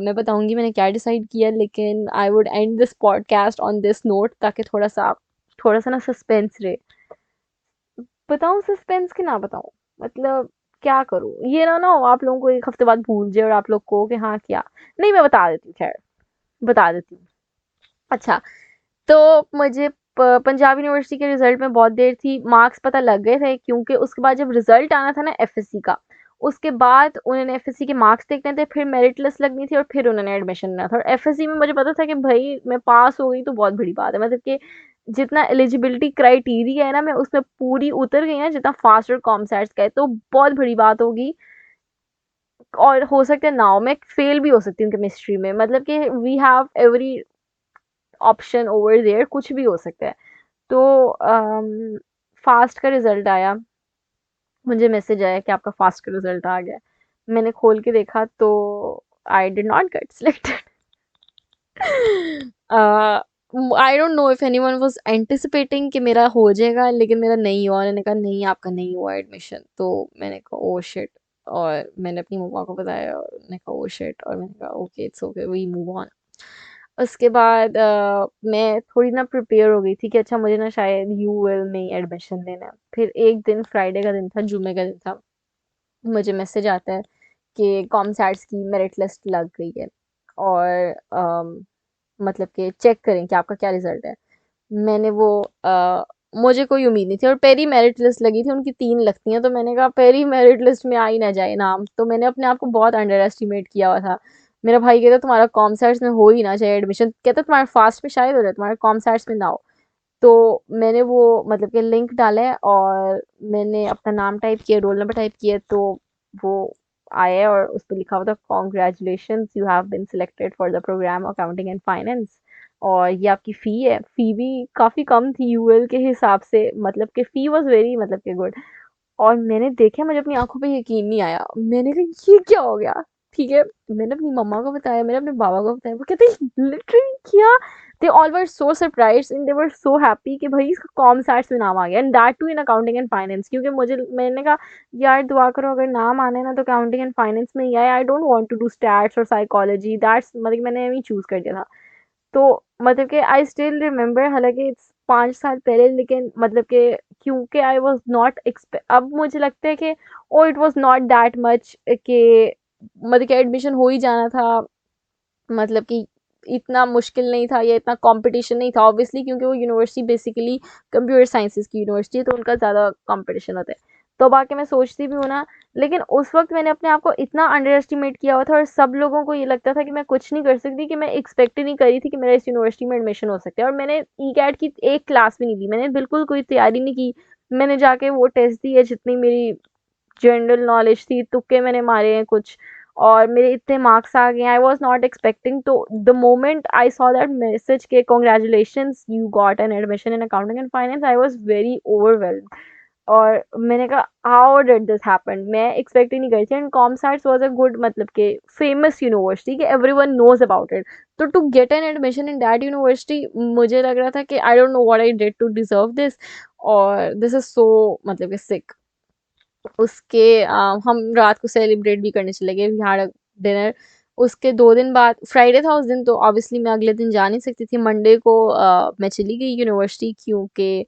मैं बताऊंगी मैंने क्या डिसाइड किया, लेकिन I would and this podcast on this note, ताकि थोड़ा सा ना सस्पेंस रहे। बताऊं सस्पेंस कि ना बताऊं, मतलब क्या करूं, ये ना हो आप लोगों को एक हफ्ते बाद भूल जाए और आप लोग को कि हाँ क्या। नहीं, मैं बता देती हूँ, खैर बता देती हूँ। अच्छा, तो मुझे पंजाब यूनिवर्सिटी के रिजल्ट में बहुत देर थी, मार्क्स पता लग गए थे, क्योंकि उसके बाद जब रिजल्ट आना था ना एफएससी का, उसके बाद उन्होंने एफएससी के मार्क्स देखने थे, फिर मेरिट लिस्ट लगनी थी, और फिर उन्होंने एडमिशन लेना था। और एफएससी में मुझे पता था कि भाई मैं पास हो गई तो बहुत बड़ी बात है, मतलब कि जितना एलिजिबिलिटी क्राइटेरिया है ना मैं उसमें पूरी उतर गई ना, जितना फास्ट और कॉमसैट्स का है, तो बहुत बड़ी बात होगी। और हो सकता है ना हो, मैं फेल भी हो सकती हूँ केमिस्ट्री में, मतलब कि we have every option over there, कुछ भी हो सकता है। तो फास्ट का रिजल्ट आया, मुझे मैसेज आया कि आपका फास्ट का रिजल्ट आ गया। मैंने खोल के देखा तो आई did not get selected. I don't know if anyone was anticipating कि मेरा हो जाएगा, लेकिन मेरा नहीं हुआ। उन्होंने कहा नहीं आपका नहीं हुआ एडमिशन। तो मैंने कहा ओ शिट, और मैंने अपनी मम्मा को बताया, और मैंने कहा ओ शिट, और मैंने कहा okay it's okay we move on. उसके बाद मैं थोड़ी ना प्रिपेयर हो गई थी कि अच्छा मुझे ना शायद यूएल में ही एडमिशन लेना है। फिर एक दिन फ्राइडे का दिन था, जुमे का दिन था, मुझे मैसेज आता है कि कॉमसैट्स की मेरिट लिस्ट लग गई है, और मतलब कि चेक करें कि आपका क्या रिजल्ट है। मैंने वो मुझे कोई उम्मीद नहीं थी, और पहली मेरिट लिस्ट लगी थी, उनकी 3 लगती हैं, तो मैंने कहा पहली मेरिट लिस्ट में आ ही ना जाए नाम। तो मैंने अपने आप को बहुत अंडर एस्टिमेट किया हुआ था। मेरा भाई कहता तुम्हारा कॉमसर्ट्स में हो ही ना चाहे एडमिशन, कहता तुम्हारा फास्ट में शायद हो जाए, तुम्हारा कॉमसर्ट्स में ना हो। तो मैंने वो मतलब कि लिंक डाला है, और मैंने अपना नाम टाइप किया, रोल नंबर टाइप किया, तो वो आया है, और उस पर लिखा हुआ था congratulation you have been selected for the programme accounting and finance. और ये आपकी फ़ी है। फ़ी भी काफ़ी कम थी यूएल के हिसाब से, मतलब कि फ़ी वाज वेरी मतलब कि गुड। और मैंने देखा, मुझे अपनी आंखों पे यकीन नहीं आया। मैंने कहा ये क्या हो गया, ठीक है, मैंने अपनी मम्मा को बताया, मैंने अपने बाबा को बताया, वो कहते लिटरली क्या, they all were so surprised and they were so happy कि भाई इसका कॉम साइंस में नाम आ गया, and that too in accounting and finance. क्योंकि मुझे, मैंने कहा यार दुआ करो अगर नाम आना है ना तो अकाउंटिंग एंड फाइनेंस में ही आए, I don't want to do stats और साइकोलॉजी, दैट्स मतलब मैंने यही चूज कर दिया था। तो मतलब कि आई स्टिल रिमेंबर, हालांकि इट्स 5 साल पहले, लेकिन मतलब कि क्योंकि आई वॉज नॉट एक्सपेक्ट, अब मुझे लगता है कि oh it was not that much कि मतलब कि एडमिशन हो ही जाना था, मतलब कि इतना मुश्किल नहीं था या इतना कंपटीशन नहीं था ऑब्वियसली, क्योंकि वो यूनिवर्सिटी बेसिकली कंप्यूटर साइंसेस की यूनिवर्सिटी है, तो उनका ज़्यादा कंपटीशन होता है। तो बाकी मैं सोचती भी हूँ ना, लेकिन उस वक्त मैंने अपने आप को इतना अंडर एस्टिमेट किया हुआ था और सब लोगों को ये लगता था कि मैं कुछ नहीं कर सकती, कि मैं एक्सपेक्ट ही नहीं करी थी कि मेरा इस यूनिवर्सिटी में एडमिशन हो सकता है। और मैंने ई कैट की एक क्लास भी नहीं दी, मैंने बिल्कुल कोई तैयारी नहीं की। मैंने जाके वो टेस्ट दी है, जितनी मेरी जनरल नॉलेज थी, तुक्के मैंने मारे हैं कुछ, और मेरे इतने मार्क्स आ गए, आई वॉज नॉट एक्सपेक्टिंग। तो the moment I saw that message के congratulations you got an admission in accounting and finance, I was very overwhelmed. और मैंने कहा हाउ डिड दिस हैपन, मैं एक्सपेक्ट ही नहीं करी थी। And COMSATS was a good, मतलब के फेमस यूनिवर्सिटी, कि एवरीवन नोज अबाउट इट। तो to get an admission in that university, मुझे लग रहा था कि I don't know what I did to deserve this, और दिस इज सो मतलब कि सिक। उसके हम रात को सेलिब्रेट भी करने चले गए, वी हैड डिनर। उसके 2 दिन बाद फ्राइडे था उस दिन, तो ऑब्वियसली मैं अगले दिन जा नहीं सकती थी। मंडे को मैं चली गई यूनिवर्सिटी, क्योंकि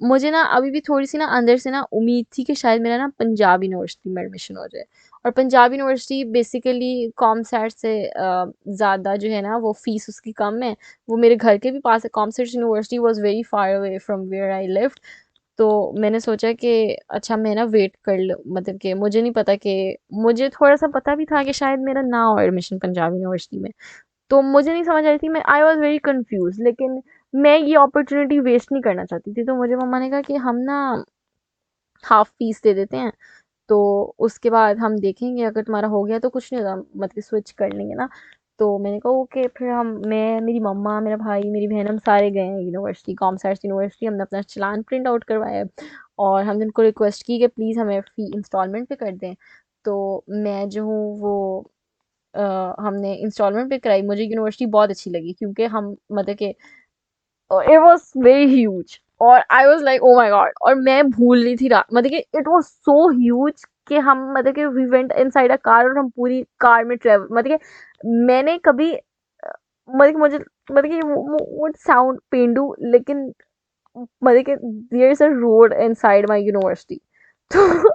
मुझे ना अभी भी थोड़ी सी ना अंदर से ना उम्मीद थी कि शायद मेरा ना पंजाब यूनिवर्सिटी में एडमिशन हो जाए। और पंजाब यूनिवर्सिटी बेसिकली कॉमसैट से ज़्यादा जो है ना वो फीस उसकी कम है। वो मेरे घर के भी पास है, COMSATS university was very far away from where I lived. तो मैंने सोचा कि अच्छा मैं ना वेट कर लूँ, मतलब कि मुझे नहीं पता कि, मुझे थोड़ा सा पता भी था कि शायद मेरा ना हो एडमिशन पंजाब यूनिवर्सिटी में। तो मुझे नहीं समझ आ रही थी, मैं आई वॉज वेरी कंफ्यूज, लेकिन मैं ये अपॉर्चुनिटी वेस्ट नहीं करना चाहती थी। तो मुझे मम्मा ने कहा कि हम ना हाफ फीस दे देते हैं, तो उसके बाद हम देखेंगे, अगर तुम्हारा हो गया तो कुछ नहीं होता, मतलब स्विच कर लेंगे ना। तो मैंने कहा ओके। फिर हम, मैं, मेरी मम्मा, मेरा भाई, मेरी बहन, हम सारे गए हैं यूनिवर्सिटी, कॉमसर्स यूनिवर्सिटी। हमने अपना चालान प्रिंट आउट करवाया और हमने उनको रिक्वेस्ट की कि प्लीज़ हमें फ़ी इंस्टॉलमेंट पे कर दें। तो मैं जो हूँ वो हमने इंस्टॉलमेंट पे कराई। मुझे यूनिवर्सिटी बहुत अच्छी लगी, क्योंकि हम मतलब कि इट वाज वेरी ह्यूज, और I was like oh my God. और मैं भूल रही थी रात, मतलब कि इट वाज सो ह्यूज कि हम, मतलब कि we went inside a car, और हम पूरी कार में ट्रेवल, मतलब कि मैंने कभी मतलब कि मुझे, मतलब कि वो साउंड पेंडू, लेकिन मतलब कि there is a road inside my university. तो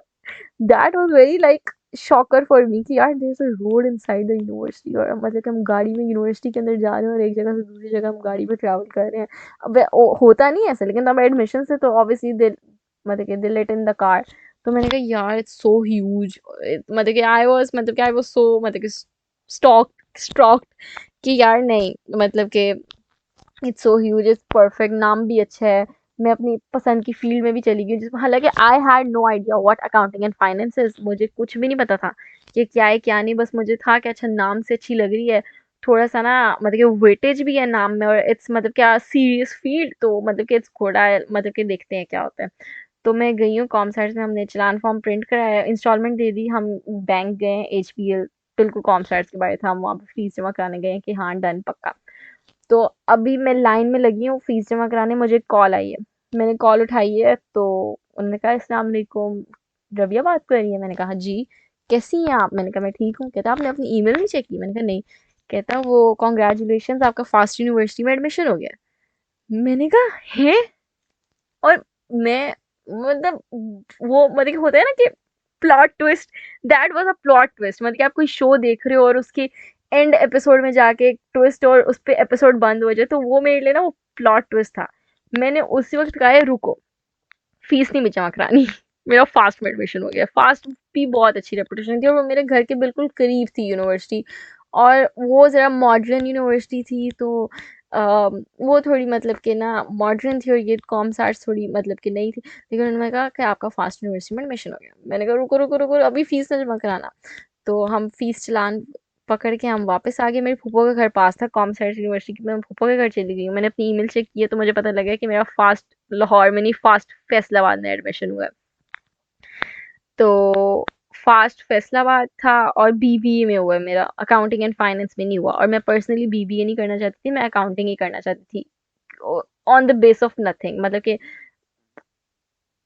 that was very like shocker for me कि यार there is a road inside the university, और मतलब कि हम गाड़ी में यूनिवर्सिटी के अंदर जा रहे हैं और एक जगह से दूसरी जगह हम गाड़ी में ट्रैवल कर रहे हैं। अब होता नहीं है ऐसा, लेकिन तब एडमिशन से तो ऑब्वियसली दे, मतलब कि दे लेट इन द कार। तो मैंने कहा यार इट्स सो ह्यूज, मतलब कि आई वाज सो मतलब कि स्टॉक्ड कि यार नहीं, मतलब कि it's so huge, it's perfect, नाम भी अच्छा है। मैं अपनी पसंद की फील्ड में भी चली गई, जिसमें हालांकि I had no idea what accounting and finance is, मुझे कुछ भी नहीं पता था कि क्या है क्या नहीं। बस मुझे था कि अच्छा नाम से अच्छी लग रही है, थोड़ा सा ना मतलब कि वेटेज भी है नाम में, और इट्स मतलब क्या सीरियस फील्ड, तो मतलब कि इट्स घोड़ा है, मतलब कि देखते हैं क्या होता है। तो मैं गई हूँ कॉमसाइट्स में, हमने चालान फॉर्म प्रिंट कराया, इंस्टॉलमेंट दे दी, हम बैंक गए, एचपीएल, बिल्कुल कॉमसाइट्स के बारे था, हम वहाँ पे फीस जमा कराने गए कि हाँ डन पक्का। तो अभी मैं लाइन में लगी हूँ फीस जमा कराने, मुझे कॉल आई है। मैंने कॉल उठाई है, तो उन्होंने कहा अस्सलाम वालेकुम, रबिया बात कर रही है? मैंने कहा जी। कैसी हैं आप? मैंने कहा मैं ठीक हूँ। कहता आपने अपनी ईमेल नहीं चेक की? मैंने कहा नहीं। कहता वो कॉन्ग्रेचुलेशन, आपका फास्ट यूनिवर्सिटी में एडमिशन हो गया। मैंने कहा है? और मैं, मतलब वो मतलब कि होता है ना कि plot twist, that was a plot twist. मतलब कि आप कोई शो देख रहे हो और उसके एंड एपिसोड में जाके एक ट्विस्ट और उस पे एपिसोड बंद हो जाए, तो वो मेरे लिए ना वो प्लॉट ट्विस्ट था। मैंने उसी वक्त कहा है रुको, फीस नहीं जमा करानी। मेरा फास्ट में एडमिशन हो गया। फास्ट भी बहुत अच्छी रेपुटेशन थी, और वो मेरे घर के बिल्कुल करीब थी यूनिवर्सिटी, और वो ज़रा मॉडर्न यूनिवर्सिटी थी। तो वो थोड़ी मतलब कि ना मॉडर्न थी, और ये कॉम्स आर्ट्स थोड़ी मतलब कि नहीं थी। लेकिन उन्होंने कहा कि आपका फास्ट यूनिवर्सिटी में एडमिशन हो गया। मैंने कहा रुको रुको रुको, अभी फीस ना जमा कराना। तो हम फीस चलान पकड़ के हम वापस आ गए। मेरे फूफा का घर पास था कॉमसाइट यूनिवर्सिटी की, मैं फूफा के घर चली गई। मैंने अपनी ईमेल चेक किया तो मुझे पता लगा कि मेरा फास्ट लाहौर में नहीं, फास्ट फैसलाबाद में एडमिशन हुआ है। तो फास्ट फैसलाबाद था और बीबीए में हुआ है मेरा, अकाउंटिंग एंड फाइनेंस में नहीं हुआ। और मैं पर्सनली बीबीए नहीं करना चाहती थी, मैं अकाउंटिंग ही करना चाहती थी, on the base of nothing, मतलब कि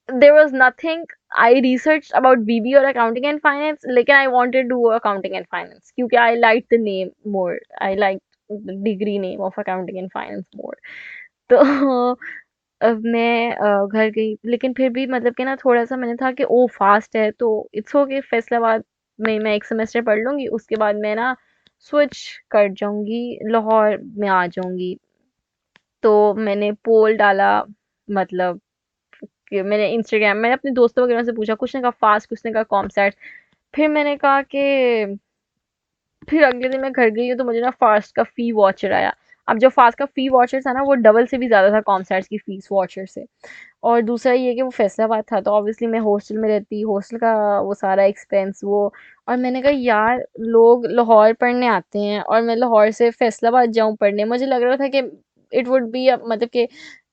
there was nothing I researched about BB or accounting and finance, लेकिन I wanted to do accounting and finance क्योंकि I liked the name more, I liked the degree name of accounting and finance more. तो अब मैं घर गई, लेकिन फिर भी मतलब कि ना थोड़ा सा मैंने था कि ओ फास्ट है तो इट्स ओके, फैसलाबाद में मैं एक सेमेस्टर पढ़ लूंगी, उसके बाद मैं ना स्विच कर जाऊंगी, लाहौर में आ जाऊंगी। तो मैंने पोल डाला, मतलब कि मैंने इंस्टाग्राम, मैंने अपने दोस्तों वगैरह से पूछा, कुछ ने कहा फास्ट, कुछ ने कहा कॉमसैट। फिर मैंने कहा कि फिर अगले दिन मैं घर गई हूँ तो मुझे ना फास्ट का फी वॉचर आया। अब जो फास्ट का फी वॉचर था ना वो डबल से भी ज़्यादा था कॉमसैट्स की फीस वॉचर से। और दूसरा ये कि वो फैसलाबाद था तो ऑब्वियसली मैं हॉस्टल में रहती, हॉस्टल का वो सारा एक्सपेंस वो। और मैंने कहा यार लोग लाहौर पढ़ने आते हैं और मैं लाहौर से फैसलाबाद जाऊँ पढ़ने, मुझे लग रहा था कि इट वुड बी मतलब कि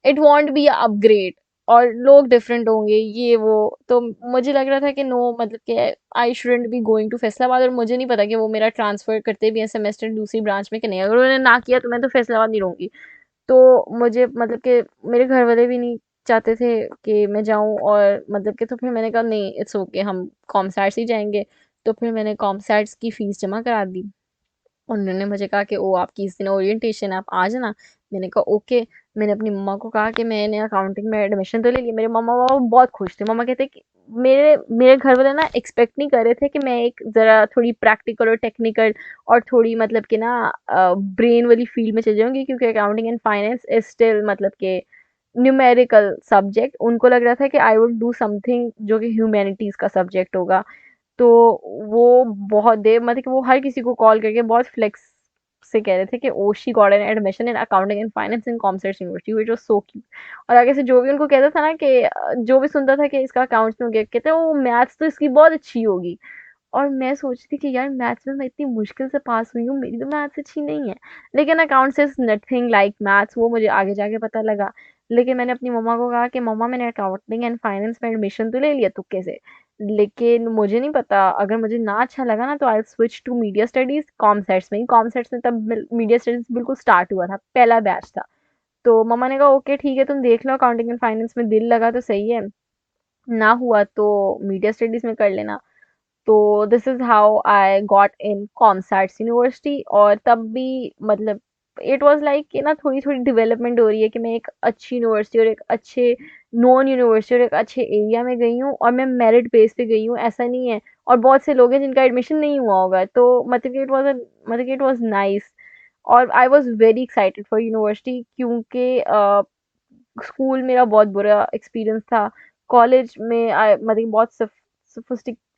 इट वॉन्ट बी अपग्रेड और लोग डिफरेंट होंगे ये वो। तो मुझे लग रहा था कि नो, मतलब कि I shouldn't be going to Faisalabad. और मुझे नहीं पता कि वो मेरा ट्रांसफ़र करते भी हैं सेमेस्टर दूसरी ब्रांच में कि नहीं, अगर उन्होंने ना किया तो मैं तो फैसलाबाद नहीं रहूँगी। तो मुझे मतलब कि मेरे घर वाले भी नहीं चाहते थे कि मैं जाऊँ, और मतलब कि तो फिर मैंने कहा नहीं इट्स ओके, हम कॉमसैट्स ही जाएंगे। तो फिर मैंने कॉमसैट्स की फ़ीस जमा करा दी। उन्होंने मुझे कहा कि ओ आपकी इस दिन ओरिएंटेशन है, आप आ जाना। मैंने कहा ओके। मैंने अपनी मम्मा को कहा कि मैंने अकाउंटिंग में एडमिशन तो ले लिया। मेरे मम्मा पापा बहुत खुश थे। मम्मा कहते कि मेरे मेरे घर वाले ना एक्सपेक्ट नहीं कर रहे थे कि मैं एक ज़रा थोड़ी प्रैक्टिकल और टेक्निकल और थोड़ी मतलब कि ना ब्रेन वाली फील्ड में चली जाऊँगी, क्योंकि accounting and finance is still मतलब कि न्यूमेरिकल सब्जेक्ट। उनको लग रहा था कि आई वुड डू समथिंग जो कि ह्यूमैनिटीज़ का सब्जेक्ट होगा। तो वो बहुत देर मतलब कि वो हर किसी को कॉल करके बहुत फ्लेक्स से कह रहे थे कि oh she got an admission in accounting and finance in commerce university, which was so cute. और आगे से जो भी उनको कहता था ना कि जो भी सुनता था कि इसका अकाउंट्स में हो गया, कहते वो मैथ्स तो इसकी बहुत अच्छी होगी। और मैं सोचती थी कि यार मैथ्स में मैं इतनी मुश्किल से पास हुई हूँ, मेरी तो मैथ्स अच्छी नहीं है। लेकिन accounts is nothing like maths, वो मुझे आगे जाके पता लगा। लेकिन मैंने अपनी मम्मा को कहा कि मम्मा मैंने अकाउंटिंग एंड फाइनेंस में एडमिशन तो ले लिया तुक्के से, लेकिन मुझे नहीं पता, अगर मुझे ना अच्छा लगा ना तो I switch to media studies COMSATS में। कॉमसेट्स में तब मीडिया स्टडीज बिल्कुल स्टार्ट हुआ था, पहला बैच था। तो मम्मा ने कहा ओके ठीक है तुम देख लो, अकाउंटिंग एंड फाइनेंस में दिल लगा तो सही है, ना हुआ तो मीडिया स्टडीज में कर लेना। तो this is how I got in COMSATS university. और तब भी मतलब इट वाज लाइक कि ना थोड़ी थोड़ी डेवलपमेंट हो रही है कि मैं एक अच्छी यूनिवर्सिटी और एक अच्छे नॉन यूनिवर्सिटी और एक अच्छे एरिया में गई हूँ, और मैं मेरिट बेस पे गई हूँ, ऐसा नहीं है। और बहुत से लोग हैं जिनका एडमिशन नहीं हुआ होगा, तो मतलब कि इट वाज नाइस। और I was very excited for university, क्योंकि स्कूल मेरा बहुत बुरा एक्सपीरियंस था। कॉलेज में मतलब बहुत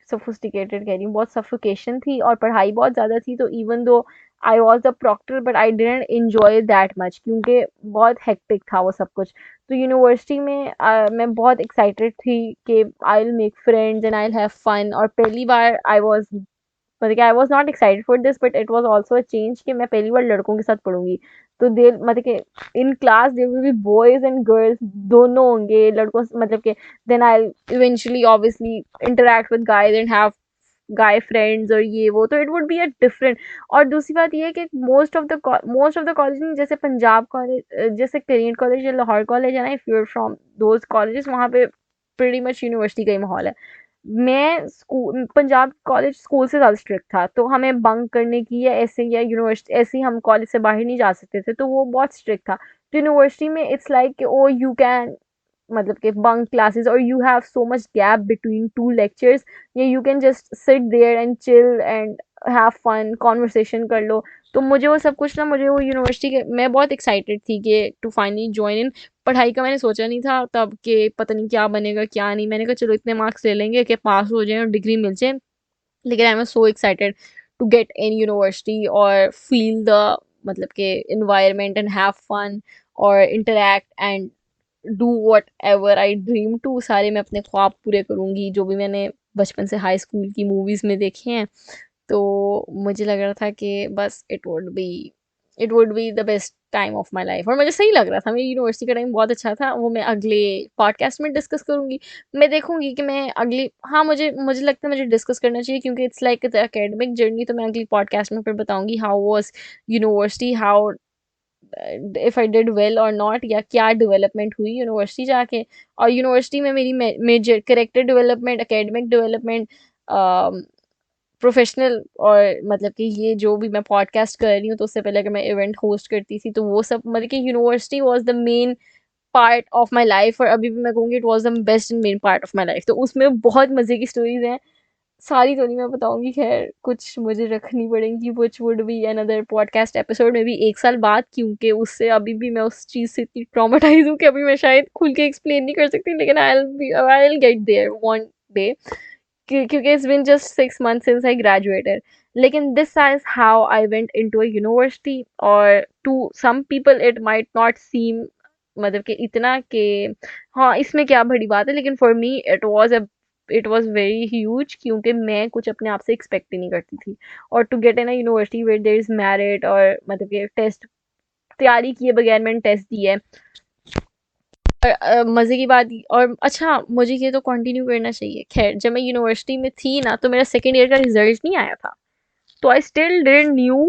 सोफिस्टिकेटेड कह रही हूँ, बहुत सफोकेशन थी और पढ़ाई बहुत ज़्यादा थी। तो even though I was the proctor but I didn't enjoy that much, क्योंकि बहुत हेक्टिक था वो सब कुछ। तो यूनिवर्सिटी में मैं बहुत एक्साइटेड थी कि I will make friends and I will have fun. और पहली बार आई वॉज मतलब कि I was not excited for this, but it was also a change कि मैं पहली बार लड़कों के साथ पढ़ूंगी। तो दे मतलब कि in class there will be boys and girls, दोनों होंगे लड़कों मतलब कि then I eventually obviously interact with guys and have guy friends और ये वो। तो it would be a different. और दूसरी बात ये है कि मोस्ट ऑफ द कॉलेज जैसे पंजाब कॉलेज, जैसे करेंट कॉलेज या लाहौर कॉलेज है ना, if you are from those colleges, वहाँ पे प्रीटी मच यूनिवर्सिटी का ही माहौल है। मैं स्कूल पंजाब कॉलेज स्कूल से ज़्यादा स्ट्रिक्ट था, तो हमें बंक करने की या ऐसे या यूनिवर्सिटी ऐसे ही हम कॉलेज से बाहर नहीं जा सकते थे, तो वो बहुत स्ट्रिक्ट था। तो यूनिवर्सिटी में इट्स लाइक कि ओ यू कैन मतलब कि बंक क्लासेस और you have so much gap between two lectures, या you can just sit there and chill and have fun, conversation कर लो। तो मुझे वो सब कुछ ना, मुझे वो यूनिवर्सिटी के मैं बहुत एक्साइटेड थी कि टू फाइनली ज्वाइन इन। पढ़ाई का मैंने सोचा नहीं था तब कि पता नहीं क्या बनेगा क्या नहीं, मैंने कहा चलो इतने मार्क्स ले लेंगे कि पास हो जाएं और डिग्री मिल जाए। लेकिन I am so excited to get in university और फील द मतलब कि इन्वायरमेंट एंड हैव फन और interact and do whatever I dream to. सारे मैं अपने ख्वाब पूरे करूँगी जो भी मैंने बचपन से हाई स्कूल की मूवीज़ में देखे हैं। तो मुझे लग रहा था कि बस it would be the best time of my life, और मुझे सही लग रहा था, मेरी यूनिवर्सिटी का टाइम बहुत अच्छा था। वो मैं अगले पॉडकास्ट में डिस्कस करूंगी। मैं देखूंगी कि मैं अगली, हाँ मुझे मुझे लगता है मुझे डिस्कस करना चाहिए, क्योंकि it's like the academic journey. तो मैं अगली पॉडकास्ट में फिर बताऊंगी how was university, how if I did well और नॉट, या क्या डेवलपमेंट हुई यूनिवर्सिटी जाके। और यूनिवर्सिटी में मेरी major character development, academic development, professional, और मतलब कि ये जो भी मैं पॉडकास्ट कर रही हूँ, तो उससे पहले अगर मैं इवेंट होस्ट करती थी, तो वो सब मतलब कि university was the main part of my life. और अभी भी मैं कहूँगी it was the best and main part of my life. तो उसमें बहुत मज़े की स्टोरीज हैं, सारी तो नहीं मैं बताऊंगी, खैर कुछ मुझे रखनी पड़ेंगी, which would be another podcast episode में भी 1 साल बाद, क्योंकि उससे अभी भी मैं उस चीज़ से इतनी ट्रॉमेटाइज हूँ कि अभी मैं शायद खुल के एक्सप्लेन नहीं कर सकती, लेकिन I will get there one day, क्योंकि it's been just 6 months since I graduated. लेकिन this is how I went into a university. और to some people it might not seem, मतलब कि इतना कि हाँ इसमें क्या बड़ी बात है, लेकिन for me it was very huge, क्योंकि मैं कुछ अपने आप से एक्सपेक्ट ही नहीं करती थी। और to get in a university where there is merit, और मतलब कि टेस्ट तैयारी किए बगैर मैंने टेस्ट दिया है। और मज़े की बात, और अच्छा मुझे ये तो कंटिन्यू करना चाहिए, खैर जब मैं यूनिवर्सिटी में थी ना, तो मेरा सेकेंड ईयर का रिजल्ट नहीं आया था। तो आई स्टिल डिडंट न्यू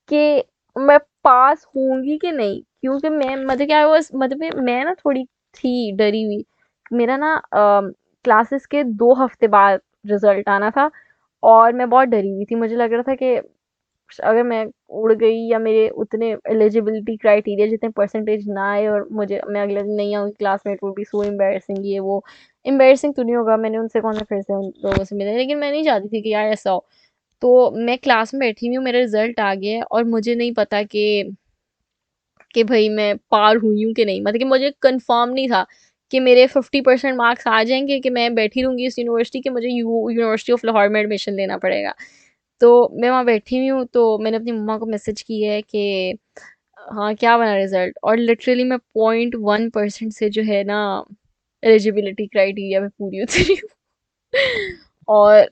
कि मैं पास होंगी कि नहीं, क्योंकि मैं मतलब क्या वाज मतलब मैं ना थोड़ी थी डरी हुई। मेरा ना क्लासेस के 2 हफ्ते बाद रिजल्ट आना था, और मैं बहुत डरी हुई थी। मुझे लग रहा था कि अगर मैं उड़ गई, या मेरे उतने एलिजिबिलिटी क्राइटेरिया जितने परसेंटेज ना आए, और मुझे मैं अगले दिन नहीं आऊँगी क्लास में, it would B so embarrassing. ये वो एम्बैरेसिंग तो नहीं होगा, मैंने उनसे कौन सा फिर से उन लोगों से मिले, लेकिन मैं नहीं चाहती थी कि यार ऐसा हो। तो मैं क्लास में बैठी हुई हूँ, मेरा रिजल्ट आ गया है, और मुझे नहीं पता कि भाई मैं पार हुई हूँ कि नहीं, मतलब कि मुझे कंफर्म नहीं था कि मेरे 50% मार्क्स आ जाएंगे, कि मैं बैठी रहूँगी इस यूनिवर्सिटी के, मुझे यूनिवर्सिटी ऑफ लाहौर में एडमिशन लेना पड़ेगा। तो मैं वहाँ बैठी हुई हूँ, तो मैंने अपनी मम्मा को मैसेज की है कि हाँ क्या बना रिजल्ट, और लिटरली मैं 0.1% से जो है ना एलिजिबिलिटी क्राइटेरिया में पूरी उतरी हूँ। और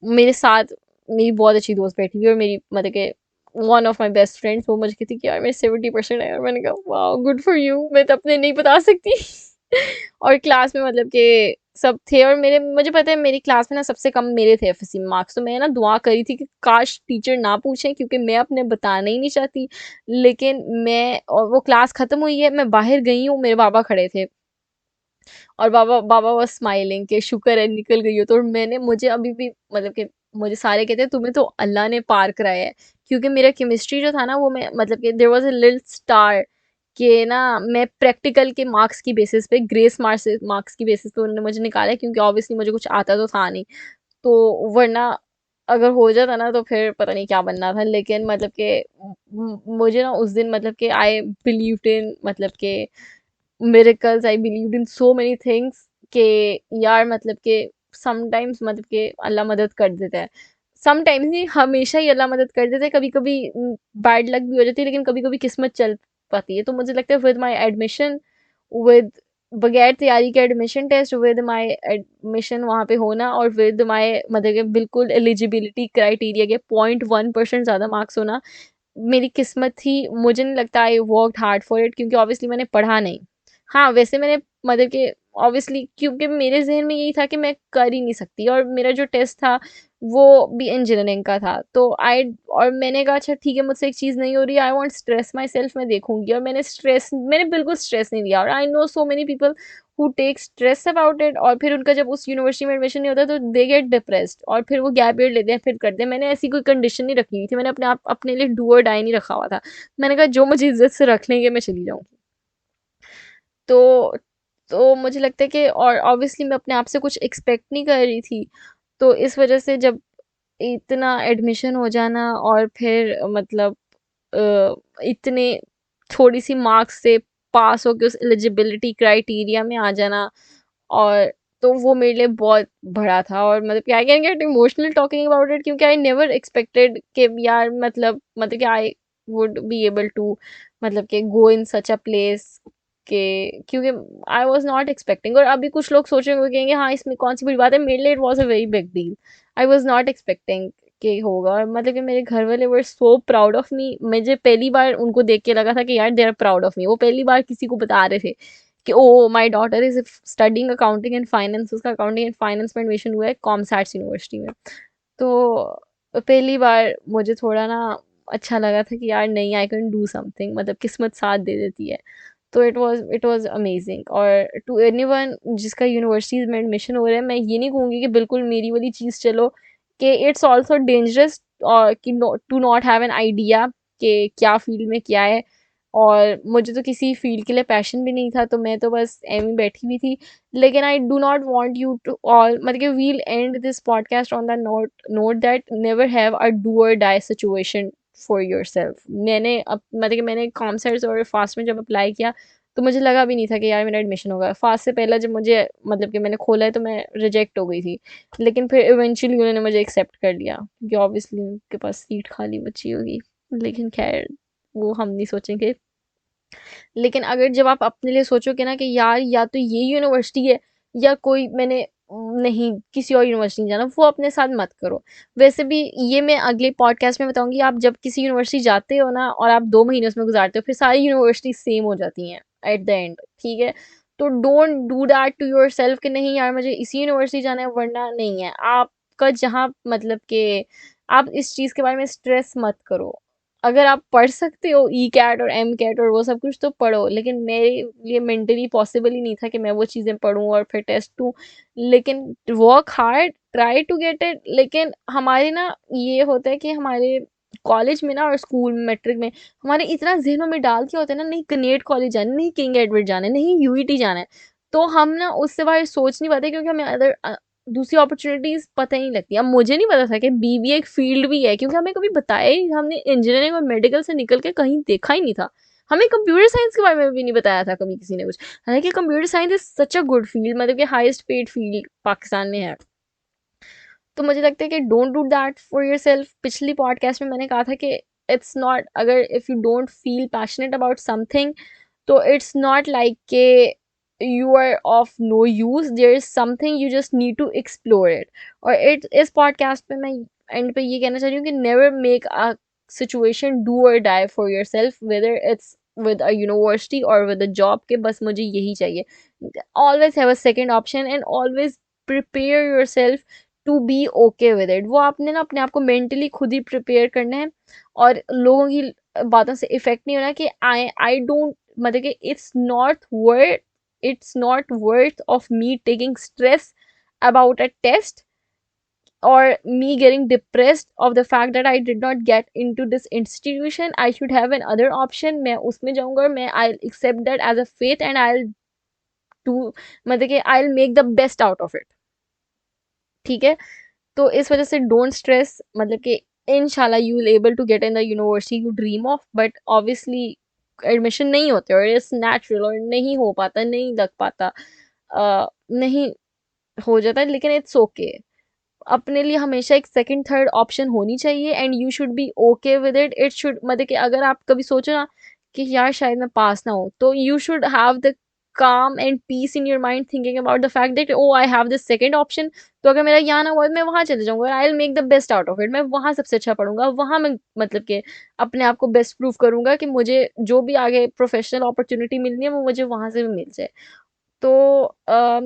मेरे साथ मेरी बहुत अच्छी दोस्त बैठी हुई, और मेरी मतलब कि one of my best friends, वो मुझे कहती कि यार मेरे 70% है, और मैंने कहा वाह गुड फॉर यू, मैं तो अपने नहीं बता सकती। और क्लास में मतलब कि सब थे, और मेरे मुझे पता है मेरी क्लास में ना सबसे कम मेरे थे एफएससी में मार्क्स। तो मैं ना दुआ करी थी कि काश टीचर ना पूछें, क्योंकि मैं अपने बताना ही नहीं चाहती। लेकिन मैं, और वो क्लास खत्म हुई है, मैं बाहर गई हूँ, मेरे बाबा खड़े थे, और बाबा बाबा was स्माइलिंग कि शुक्र है निकल गई हो। तो मैंने, मुझे अभी भी मतलब कि मुझे सारे कहते हैं तुम्हें तो अल्लाह ने पार कराया है, क्योंकि मेरा केमिस्ट्री जो था ना, वो मैं मतलब कि there was a little star, कि ना मैं प्रैक्टिकल के मार्क्स की बेसिस पे, ग्रेस मार्क्स मार्क्स की बेसिस पे उन्होंने मुझे निकाला है, क्योंकि ऑब्वियसली मुझे कुछ आता तो था नहीं। तो वरना अगर हो जाता ना, तो फिर पता नहीं क्या बनना था। लेकिन मतलब कि मुझे ना उस दिन मतलब कि आई बिलीव्ड इन, मतलब कि miracles, I believed in so many things, कि यार मतलब कि समटाइम्स मतलब कि अल्लाह मदद कर देता है। समटाइम्स नहीं, हमेशा ही अल्लाह मदद कर देता है। कभी कभी बैड लक भी हो जाती है, लेकिन कभी कभी किस्मत चल पाती है। तो मुझे लगता है विद माई एडमिशन, विद बगैर तैयारी के admission test, with my admission वहाँ पे होना, और विद माई मतलब कि बिल्कुल एलिजिबिलिटी क्राइटेरिया के 0.1% ज़्यादा मार्क्स होना, मेरी किस्मत थी। मुझे नहीं लगता I worked hard for it, क्योंकि ऑब्वियसली मैंने पढ़ा नहीं। हाँ वैसे मैंने मतलब कि ऑब्वियसली, क्योंकि मेरे जहन में यही था कि मैं कर ही नहीं सकती, और मेरा जो टेस्ट था वो भी इंजीनियरिंग का था। तो आई, और मैंने कहा अच्छा ठीक है मुझसे एक चीज़ नहीं हो रही, I want stress myself, मैं देखूंगी। और मैंने बिल्कुल स्ट्रेस नहीं लिया। और I know so many people who take stress about it, और फिर उनका जब उस यूनिवर्सिटी में एडमिशन नहीं होता, तो दे गेट डिप्रेस्ड, और फिर वो गैप ईयर लेते हैं, फिर करते हैं। मैंने ऐसी कोई कंडीशन नहीं रखी हुई थी, मैंने अपने आप अपने लिए डू और डाई नहीं रखा हुआ था। मैंने कहा जो मुझे इज्जत से रख लेंगे मैं चली जाऊँ। तो मुझे लगता है कि, और ऑब्वियसली मैं अपने आप से कुछ एक्सपेक्ट नहीं कर रही थी। तो इस वजह से जब इतना एडमिशन हो जाना, और फिर मतलब इतने थोड़ी सी मार्क्स से पास होके उस एलिजिबिलिटी क्राइटेरिया में आ जाना, और तो वो मेरे लिए बहुत बड़ा था। और मतलब I can get emotional talking about it, क्योंकि आई नेवर एक्सपेक्टेड कि यार मतलब कि I would be able to मतलब कि गो इन सच अ प्लेस, के क्योंकि आई वॉज नॉट एक्सपेक्टिंग। और अभी कुछ लोग सोचेंगे कहेंगे हाँ इसमें कौन सी बड़ी बात है, मेरे लिए it was a very big deal. I was not expecting के होगा। और मतलब कि मेरे घर वाले वर सो प्राउड ऑफ मी। मुझे पहली बार उनको देख के लगा था कि यार they are proud of me. वो पहली बार किसी को बता रहे थे कि oh my daughter is studying accounting and finance. उसका अकाउंटिंग एंड फाइनेंस में एडमिशन हुआ है कॉमसैट्स यूनिवर्सिटी में। तो पहली बार मुझे थोड़ा ना अच्छा लगा था कि यार नहीं, आई कैन डू समथिंग, मतलब किस्मत साथ दे देती है। तो इट वाज अमेजिंग। और टू एनीवन जिसका यूनिवर्सिटीज में एडमिशन हो रहा है, मैं ये नहीं कहूँगी कि बिल्कुल मेरी वाली चीज़ चलो, कि इट्स ऑल्सो डेंजरस, और कि to not have an idea कि क्या फील्ड में क्या है। और मुझे तो किसी फील्ड के लिए पैशन भी नहीं था, तो मैं तो बस एम ही बैठी हुई थी। लेकिन I do not want you to all, मतलब कि we'll end this podcast on the note that never have a do or die situation for yourself. मैंने मतलब कि मैंने कॉमसर्ट्स और फास्ट में जब अप्लाई किया, तो मुझे लगा भी नहीं था कि यार मेरा एडमिशन होगा। फास्ट से पहले जब मुझे मतलब कि मैंने खोला है, तो मैं रिजेक्ट हो गई थी। लेकिन फिर इवेंचुअली उन्होंने मुझे एक्सेप्ट कर लिया, क्योंकि ऑब्वियसली उनके पास सीट खाली बची होगी। लेकिन खैर, वो हम नहीं सोचेंगे। लेकिन अगर जब आप अपने लिए सोचोगे ना कि यार या तो ये यूनिवर्सिटी है, या कोई मैंने नहीं किसी और यूनिवर्सिटी नहीं जाना, वो अपने साथ मत करो। वैसे भी ये मैं अगले पॉडकास्ट में बताऊंगी। आप जब किसी यूनिवर्सिटी जाते हो ना, और आप 2 महीने उसमें गुजारते हो, फिर सारी यूनिवर्सिटी सेम हो जाती हैं एट द एंड, ठीक है। तो don't do that to yourself कि नहीं यार मुझे इसी यूनिवर्सिटी जाना है, वरना नहीं है आपका जहाँ, मतलब कि आप इस चीज़ के बारे में स्ट्रेस मत करो। अगर आप पढ़ सकते हो ई कैट और एम कैट और वो सब कुछ, तो पढ़ो। लेकिन मेरे लिए मेंटली पॉसिबल ही नहीं था कि मैं वो चीज़ें पढूं और फिर टेस्ट दूं। लेकिन work hard, try to get it. लेकिन हमारे ना ये होता है कि हमारे कॉलेज में ना और स्कूल में मैट्रिक में हमारे इतना जहनों में डाल के होता है ना, नहीं कनेट कॉलेज जाना है, नहीं किंग एडवर्ड जाना है, नहीं यूईटी जाना है। तो हम ना उससे बाहर सोच नहीं पाते, क्योंकि हमें अदर दूसरी अपॉर्चुनिटीज पता ही नहीं लगती। अब मुझे नहीं पता था कि बीबीए एक फील्ड भी है, क्योंकि हमें कभी बताया ही, हमने इंजीनियरिंग और मेडिकल से निकल के कहीं देखा ही नहीं था। हमें कंप्यूटर साइंस के बारे में भी नहीं बताया था कभी किसी ने कुछ। हालांकि computer science is such a good field, मतलब कि हाईएस्ट पेड फील्ड पाकिस्तान में है। तो मुझे लगता है कि don't do that for your self. पिछली पॉडकास्ट में मैंने कहा था कि इट्स नॉट, अगर if you don't feel passionate about something, तो इट्स नॉट लाइक के you are of no use, there is something you just need to explore it। और इस पॉडकास्ट पे मैं एंड पे ये कहना चाह रही हूँ कि never make a situation do or die for yourself, whether it's with a university or with a job, के बस मुझे यही चाहिए। always have a second option and always prepare yourself to be okay with it। वो आपने ना अपने आप को मेंटली खुद ही प्रिपेयर करना है, और लोगों की बातों से इफेक्ट नहीं होना कि आई डोंट, मतलब कि it's not worth of me taking stress about a test, or me getting depressed of the fact that I did not get into this institution। I should have an other option। मैं उसमें जाऊंगा, और मैं I'll accept that as a faith and I'll do, मतलब कि I'll make the best out of it। ठीक है। तो इस वजह से डोंट स्ट्रेस, मतलब कि इंशाल्लाह you will able to get in the university you dream of. But obviously admission नहीं होते, और इट्स नेचुरल, और नहीं हो पाता, नहीं लग पाता, नहीं हो जाता, लेकिन इट्स ओके। अपने लिए हमेशा एक सेकंड थर्ड ऑप्शन होनी चाहिए, and you should be okay with it. It should, मतलब कि अगर आप कभी सोचो ना कि यार शायद मैं पास ना हो, तो you should have the calm and peace in your mind thinking about the fact that oh I have this second option। तो अगर मेरा यहाँ ना हुआ, मैं वहाँ चले जाऊंगा, आई will make the best out of it. मैं वहाँ सबसे अच्छा पढ़ूंगा, वहाँ मैं मतलब कि अपने आप को बेस्ट प्रूव करूंगा कि मुझे जो भी आगे प्रोफेशनल अपॉर्चुनिटी मिलनी है, वो मुझे वहाँ से भी मिल जाए। तो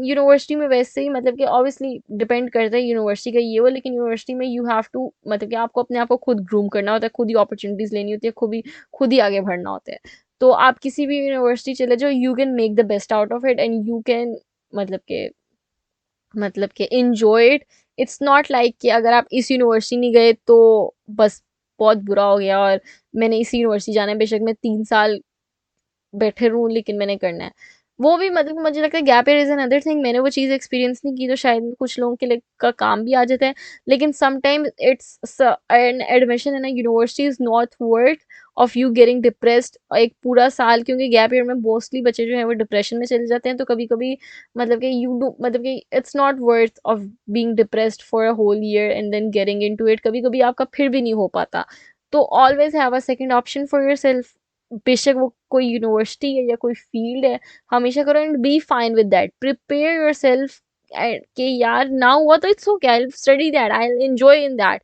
यूनिवर्सिटी में वैसे ही, मतलब कि ऑब्वियसली डिपेंड करता है यूनिवर्सिटी का ये वो, लेकिन यूनिवर्सिटी में यू हैव टू, मतलब कि आपको अपने आप को खुद ग्रूम करना होता है, खुद ही अपॉर्चुनिटीज लेनी होती है, खुद ही आगे बढ़ना होता है। तो आप किसी भी यूनिवर्सिटी चले जाओ, you can make the best out of it, and you can मतलब कि enjoy it. It's not like कि अगर आप इस यूनिवर्सिटी नहीं गए तो बस बहुत बुरा हो गया, और मैंने इसी यूनिवर्सिटी जाना है, बेशक मैं 3 साल बैठे रहूँ, लेकिन मैंने करना है। वो भी, मतलब मुझे लगता है gap year is another thing. मैंने वो चीज़ एक्सपीरियंस नहीं की, तो शायद कुछ लोगों के लिए का काम भी आ जाता है। लेकिन sometimes it's an admission in a university is not worth of you getting depressed एक पूरा साल, क्योंकि गैप ईयर में मोस्टली बच्चे जो हैं वो डिप्रेशन में चले जाते हैं। तो कभी-कभी मतलब कि यू डू, मतलब कि it's not worth of being depressed for a whole year and then getting into it. कभी-कभी आपका फिर भी नहीं हो पाता। तो always have a second option for yourself. बेशक वो कोई यूनिवर्सिटी है या कोई फील्ड है, हमेशा करो and be fine with that. Prepare yourself कि यार ना हुआ तो it's okay, I will study that, I will enjoy in that.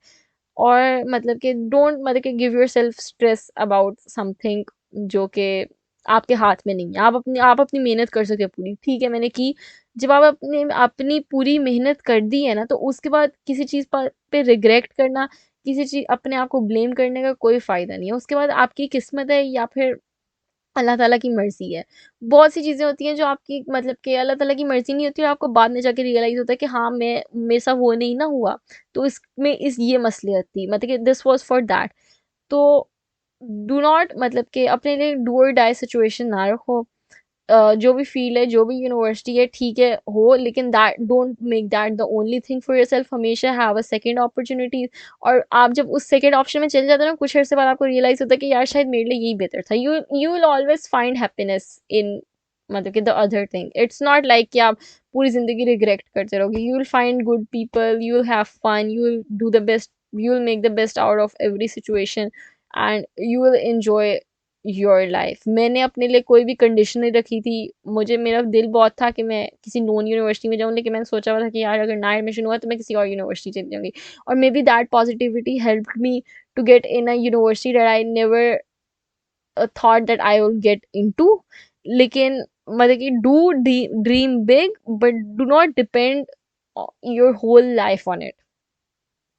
और मतलब कि डोंट मतलब कि give yourself stress about something जो कि आपके हाथ में नहीं है। आप अपनी मेहनत कर सके पूरी, ठीक है मैंने की। जब आप अपनी अपनी पूरी मेहनत कर दी है ना, तो उसके बाद किसी चीज़ पर पे रिग्रेट करना, किसी चीज़ अपने आप को ब्लेम करने का कोई फ़ायदा नहीं है। उसके बाद आपकी किस्मत है या फिर अल्लाह ताला की मर्ज़ी है। बहुत सी चीज़ें होती हैं जो आपकी मतलब कि अल्लाह ताला की मर्ज़ी नहीं होती और आपको बाद में जाके रियलाइज़ होता है कि हाँ, मेरे साथ वो नहीं ना हुआ, तो इसमें ये मसलियत थी, मतलब कि दिस वाज़ फॉर दैट। तो डू नॉट मतलब कि अपने लिए डू और डाई सिचुएशन ना रखो। जो भी फील्ड है, जो भी यूनिवर्सिटी है, ठीक है हो, लेकिन that don't make that the only thing for yourself. हमेशा हैव अ सेकंड अपॉर्चुनिटी। और आप जब उस सेकंड ऑप्शन में चले जाते हो ना, कुछ अर्से बाद आपको रियलाइज होता है कि यार शायद मेरे लिए यही बेहतर था। You will always find happiness in मतलब कि the other thing. It's not like कि आप पूरी जिंदगी रिग्रेट करते रहोगे। You will find good people, you will have fun, you will do the best, you will make the best out of every situation and you will enjoy your life. मैंने अपने लिए कोई भी कंडीशन नहीं रखी थी। मुझे मेरा दिल बहुत था कि मैं किसी नॉन यूनिवर्सिटी में जाऊँ, लेकिन मैंने सोचा हुआ था कि यार अगर ना एडमिशन हुआ तो मैं किसी और यूनिवर्सिटी चली जाऊँगी। और maybe that positivity helped me to get in a university that I never thought that I will get into. लेकिन मतलब कि do dream big but do not depend your whole life on it.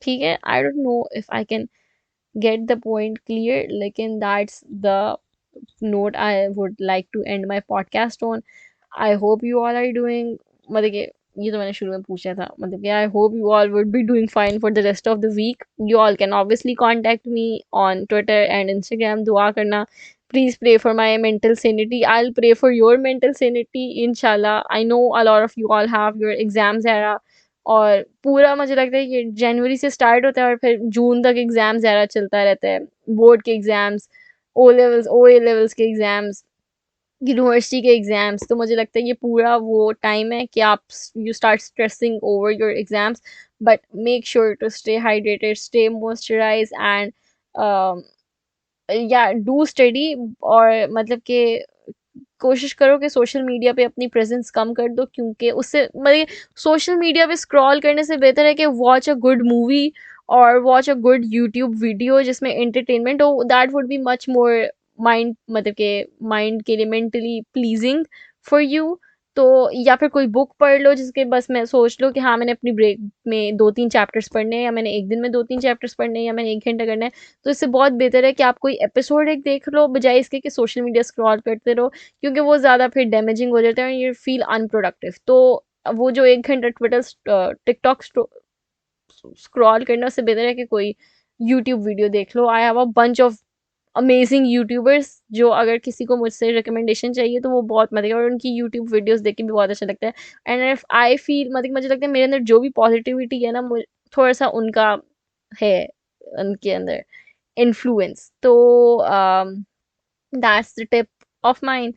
ठीक है, I don't know if I can get the point clear, लेकिन that's the note I would like to end my podcast on. I hope you all are doing मतलब कि ये तो मैंने शुरू में पूछा था, मतलब कि I hope you all would be doing fine for the rest of the week. You all can obviously contact me on Twitter and Instagram. दुआ करना, please pray for my mental sanity. I'll pray for your mental sanity inshallah. I know a lot of you all have your exams era और पूरा मुझे लगता है कि जनवरी से start होता है और फिर जून तक एग्ज़ाम ज़्यादा चलता रहता है। बोर्ड के एग्ज़ाम्स, ओ लेवल्स, ओए लेवल्स के एग्ज़ाम्स, यूनिवर्सिटी के एग्ज़ाम्स। तो मुझे लगता है ये पूरा वो टाइम है कि आप you start stressing over your exams, but make sure to stay hydrated, stay moisturised and या डू स्टडी। और मतलब कि कोशिश करो कि सोशल मीडिया पे अपनी प्रेजेंस कम कर दो, क्योंकि उससे मतलब सोशल मीडिया पे स्क्रॉल करने से बेहतर है कि वॉच अ गुड मूवी और watch a good YouTube video जिसमें एंटरटेनमेंट हो। That would be much more mind मतलब के माइंड के लिए मेंटली प्लीजिंग फॉर यू। तो या फिर कोई बुक पढ़ लो जिसके बस मैं सोच लो कि हाँ मैंने अपनी ब्रेक में 2-3 चैप्टर्स पढ़ने हैं, या मैंने एक दिन में 2-3 चैप्टर्स पढ़ने हैं, या मैंने 1 घंटा करना है। तो इससे बहुत बेहतर है कि आप कोई एपिसोड एक देख लो, बजाय इसके कि सोशल मीडिया स्क्रॉल करते रहो, क्योंकि वो ज़्यादा फिर डैमेजिंग हो जाता है और यू फील अनप्रोडक्टिव। तो वो जो 1 घंटा ट्विटर टिकटॉक स्क्रॉल करना, उससे बेहतर है कि कोई यूट्यूब वीडियो देख लो। I have a bunch of amazing YouTubers जो अगर किसी को मुझसे रिकमेंडेशन चाहिए तो वो बहुत मजेगा, और उनकी यूट्यूब वीडियोस देख के भी बहुत अच्छा लगता है। एंड इफ आई फील मतलब मुझे लगता है मेरे अंदर जो भी पॉजिटिविटी है ना, थोड़ा सा उनका है, उनके अंदर इन्फ्लुएंस। तो that's the tip of mine,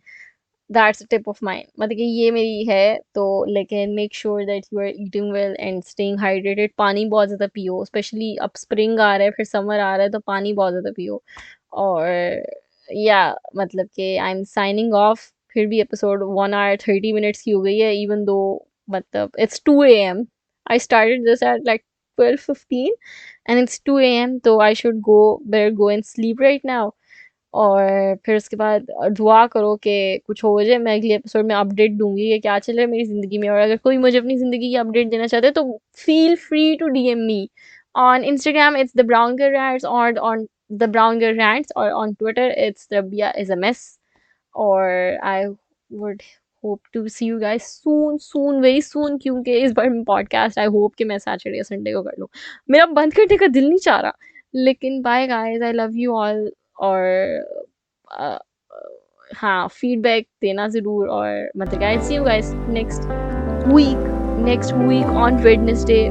that's the tip of mine, मतलब कि ये मेरी है। तो लेकिन make sure that you are eating well and staying hydrated. पानी बहुत ज़्यादा पियो, स्पेशली अब स्प्रिंग आ रहा है, फिर समर आ रहा है, तो पानी बहुत ज़्यादा पियो। और या मतलब कि आई एम साइनिंग ऑफ। फिर भी एपिसोड 1 hour 30 minutes की हो गई है, इवन दो मतलब it's 2 AM। I started this at like 12:15 and it's 2 AM, तो I should go better go and sleep right now. और फिर उसके बाद दुआ करो कि कुछ हो जाए, मैं अगले एपिसोड में अपडेट दूंगी कि क्या चल रहा है मेरी ज़िंदगी में। और अगर कोई मुझे अपनी ज़िंदगी की अपडेट देना चाहते हैं तो feel free to DM me on Instagram, it's the brown girl rants, और on the brown girl rants, और on Twitter it's Rabia is a mess. और I would hope to see you guys soon soon very soon, क्योंकि इस बार मैं podcast I hope कि मैं Saturday या Sunday को कर लूँ। मेरा बंद करने का दिल नहीं चाह रहा। लेकिन bye guys, I love you all. और अ, हाँ, फीडबैक देना ज़रूर। और मतलब guys, see you guys next week, next week on Wednesday.